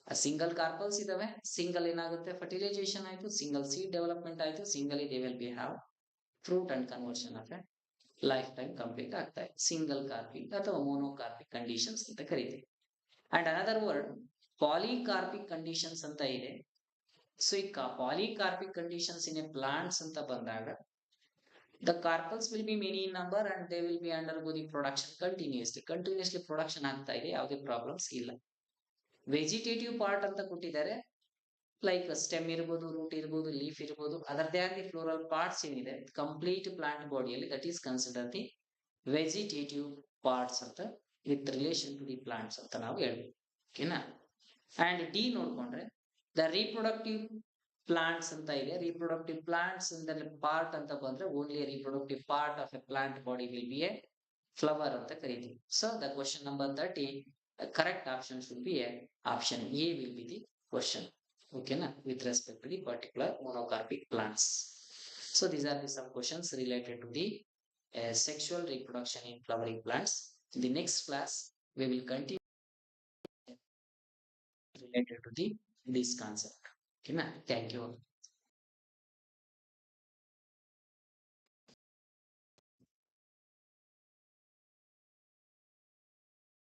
ಆ ಸಿಂಗಲ್ ಕಾರ್ಪಲ್ಸ್ ಇದಾವೆ, ಸಿಂಗಲ್ ಏನಾಗುತ್ತೆ, ಫರ್ಟಿಲೈಸೇಷನ್ ಆಯ್ತು, ಸಿಂಗಲ್ ಸೀಡ್ ಡೆವಲಪ್ಮೆಂಟ್ ಆಯ್ತು, single they will be have fruit and conversion of A life time complete ಆಗ್ತಾ ಇದೆ. ಸಿಂಗಲ್ ಕಾರ್ಪಿಕ್ ಅಥವಾ ಮೋನೋಕಾರ್ಪಿಕ್ ಕಂಡೀಷನ್ಸ್ ಅಂತ ಕರಿತೀವಿ. ಅಂಡ್ ಅನದರ್ ವರ್ಡ್ ಪಾಲಿಕಾರ್ಪಿಕ್ ಕಂಡೀಷನ್ಸ್ ಅಂತ ಇದೆ. ಸೊ ಈ ಪಾಲಿಕಾರ್ಪಿಕ್ ಕಂಡೀಷನ್ಸ್ ಇನ್ ಎ ಪ್ಲಾಂಟ್ಸ್ ಅಂತ ಬಂದಾಗ, the carpels will be many in number and they will be undergo the production continuously production ಆಗ್ತಾ ಇದೆ, ಯಾವುದೇ ಪ್ರಾಬ್ಲಮ್ಸ್ ಇಲ್ಲ. ವೆಜಿಟೇಟಿವ್ ಪಾರ್ಟ್ ಅಂತ ಕೊಟ್ಟಿದ್ದಾರೆ, ಲೈಕ್ ಸ್ಟೆಮ್ ಇರ್ಬೋದು, ರೂಟ್ ಇರ್ಬೋದು, ಲೀಫ್ ಇರ್ಬೋದು, ಅದರದೇ ಆದ ಫ್ಲೋರಲ್ ಪಾರ್ಟ್ಸ್ ಏನಿದೆ ಕಂಪ್ಲೀಟ್ ಪ್ಲಾಂಟ್ ಬಾಡಿಯಲ್ಲಿ that is consider the vegetative parts ಅಂತ with relation to the plants ಅಂತ ನಾವು ಹೇಳ್ಬೋದು. ಓಕೆನಾ. ಅಂಡ್ ಡಿ ನೋಡ್ಕೊಂಡ್ರೆ ದ ರೀಪ್ರೊಡಕ್ಟಿವ್ ಪ್ಲಾಂಟ್ಸ್ ಅಂತ ಇದೆ. ರೀಪ್ರೊಡಕ್ಟಿವ್ ಪ್ಲಾಂಟ್ಸ್ ಅಂದ್ರೆ ಪಾರ್ಟ್ ಅಂತ ಬಂದ್ರೆ only reproductive part of a plant body will be a flower ಅಂತ ಕರಿತೀವಿ. So the question number 30 correct option should be A option A will be the question. ಓಕೆನಾ, with respect to the particular monocarpic plants. So these are the some questions related to the sexual reproduction in flowering plants. In the next class we will continue related to the this concept. Okay, thank you.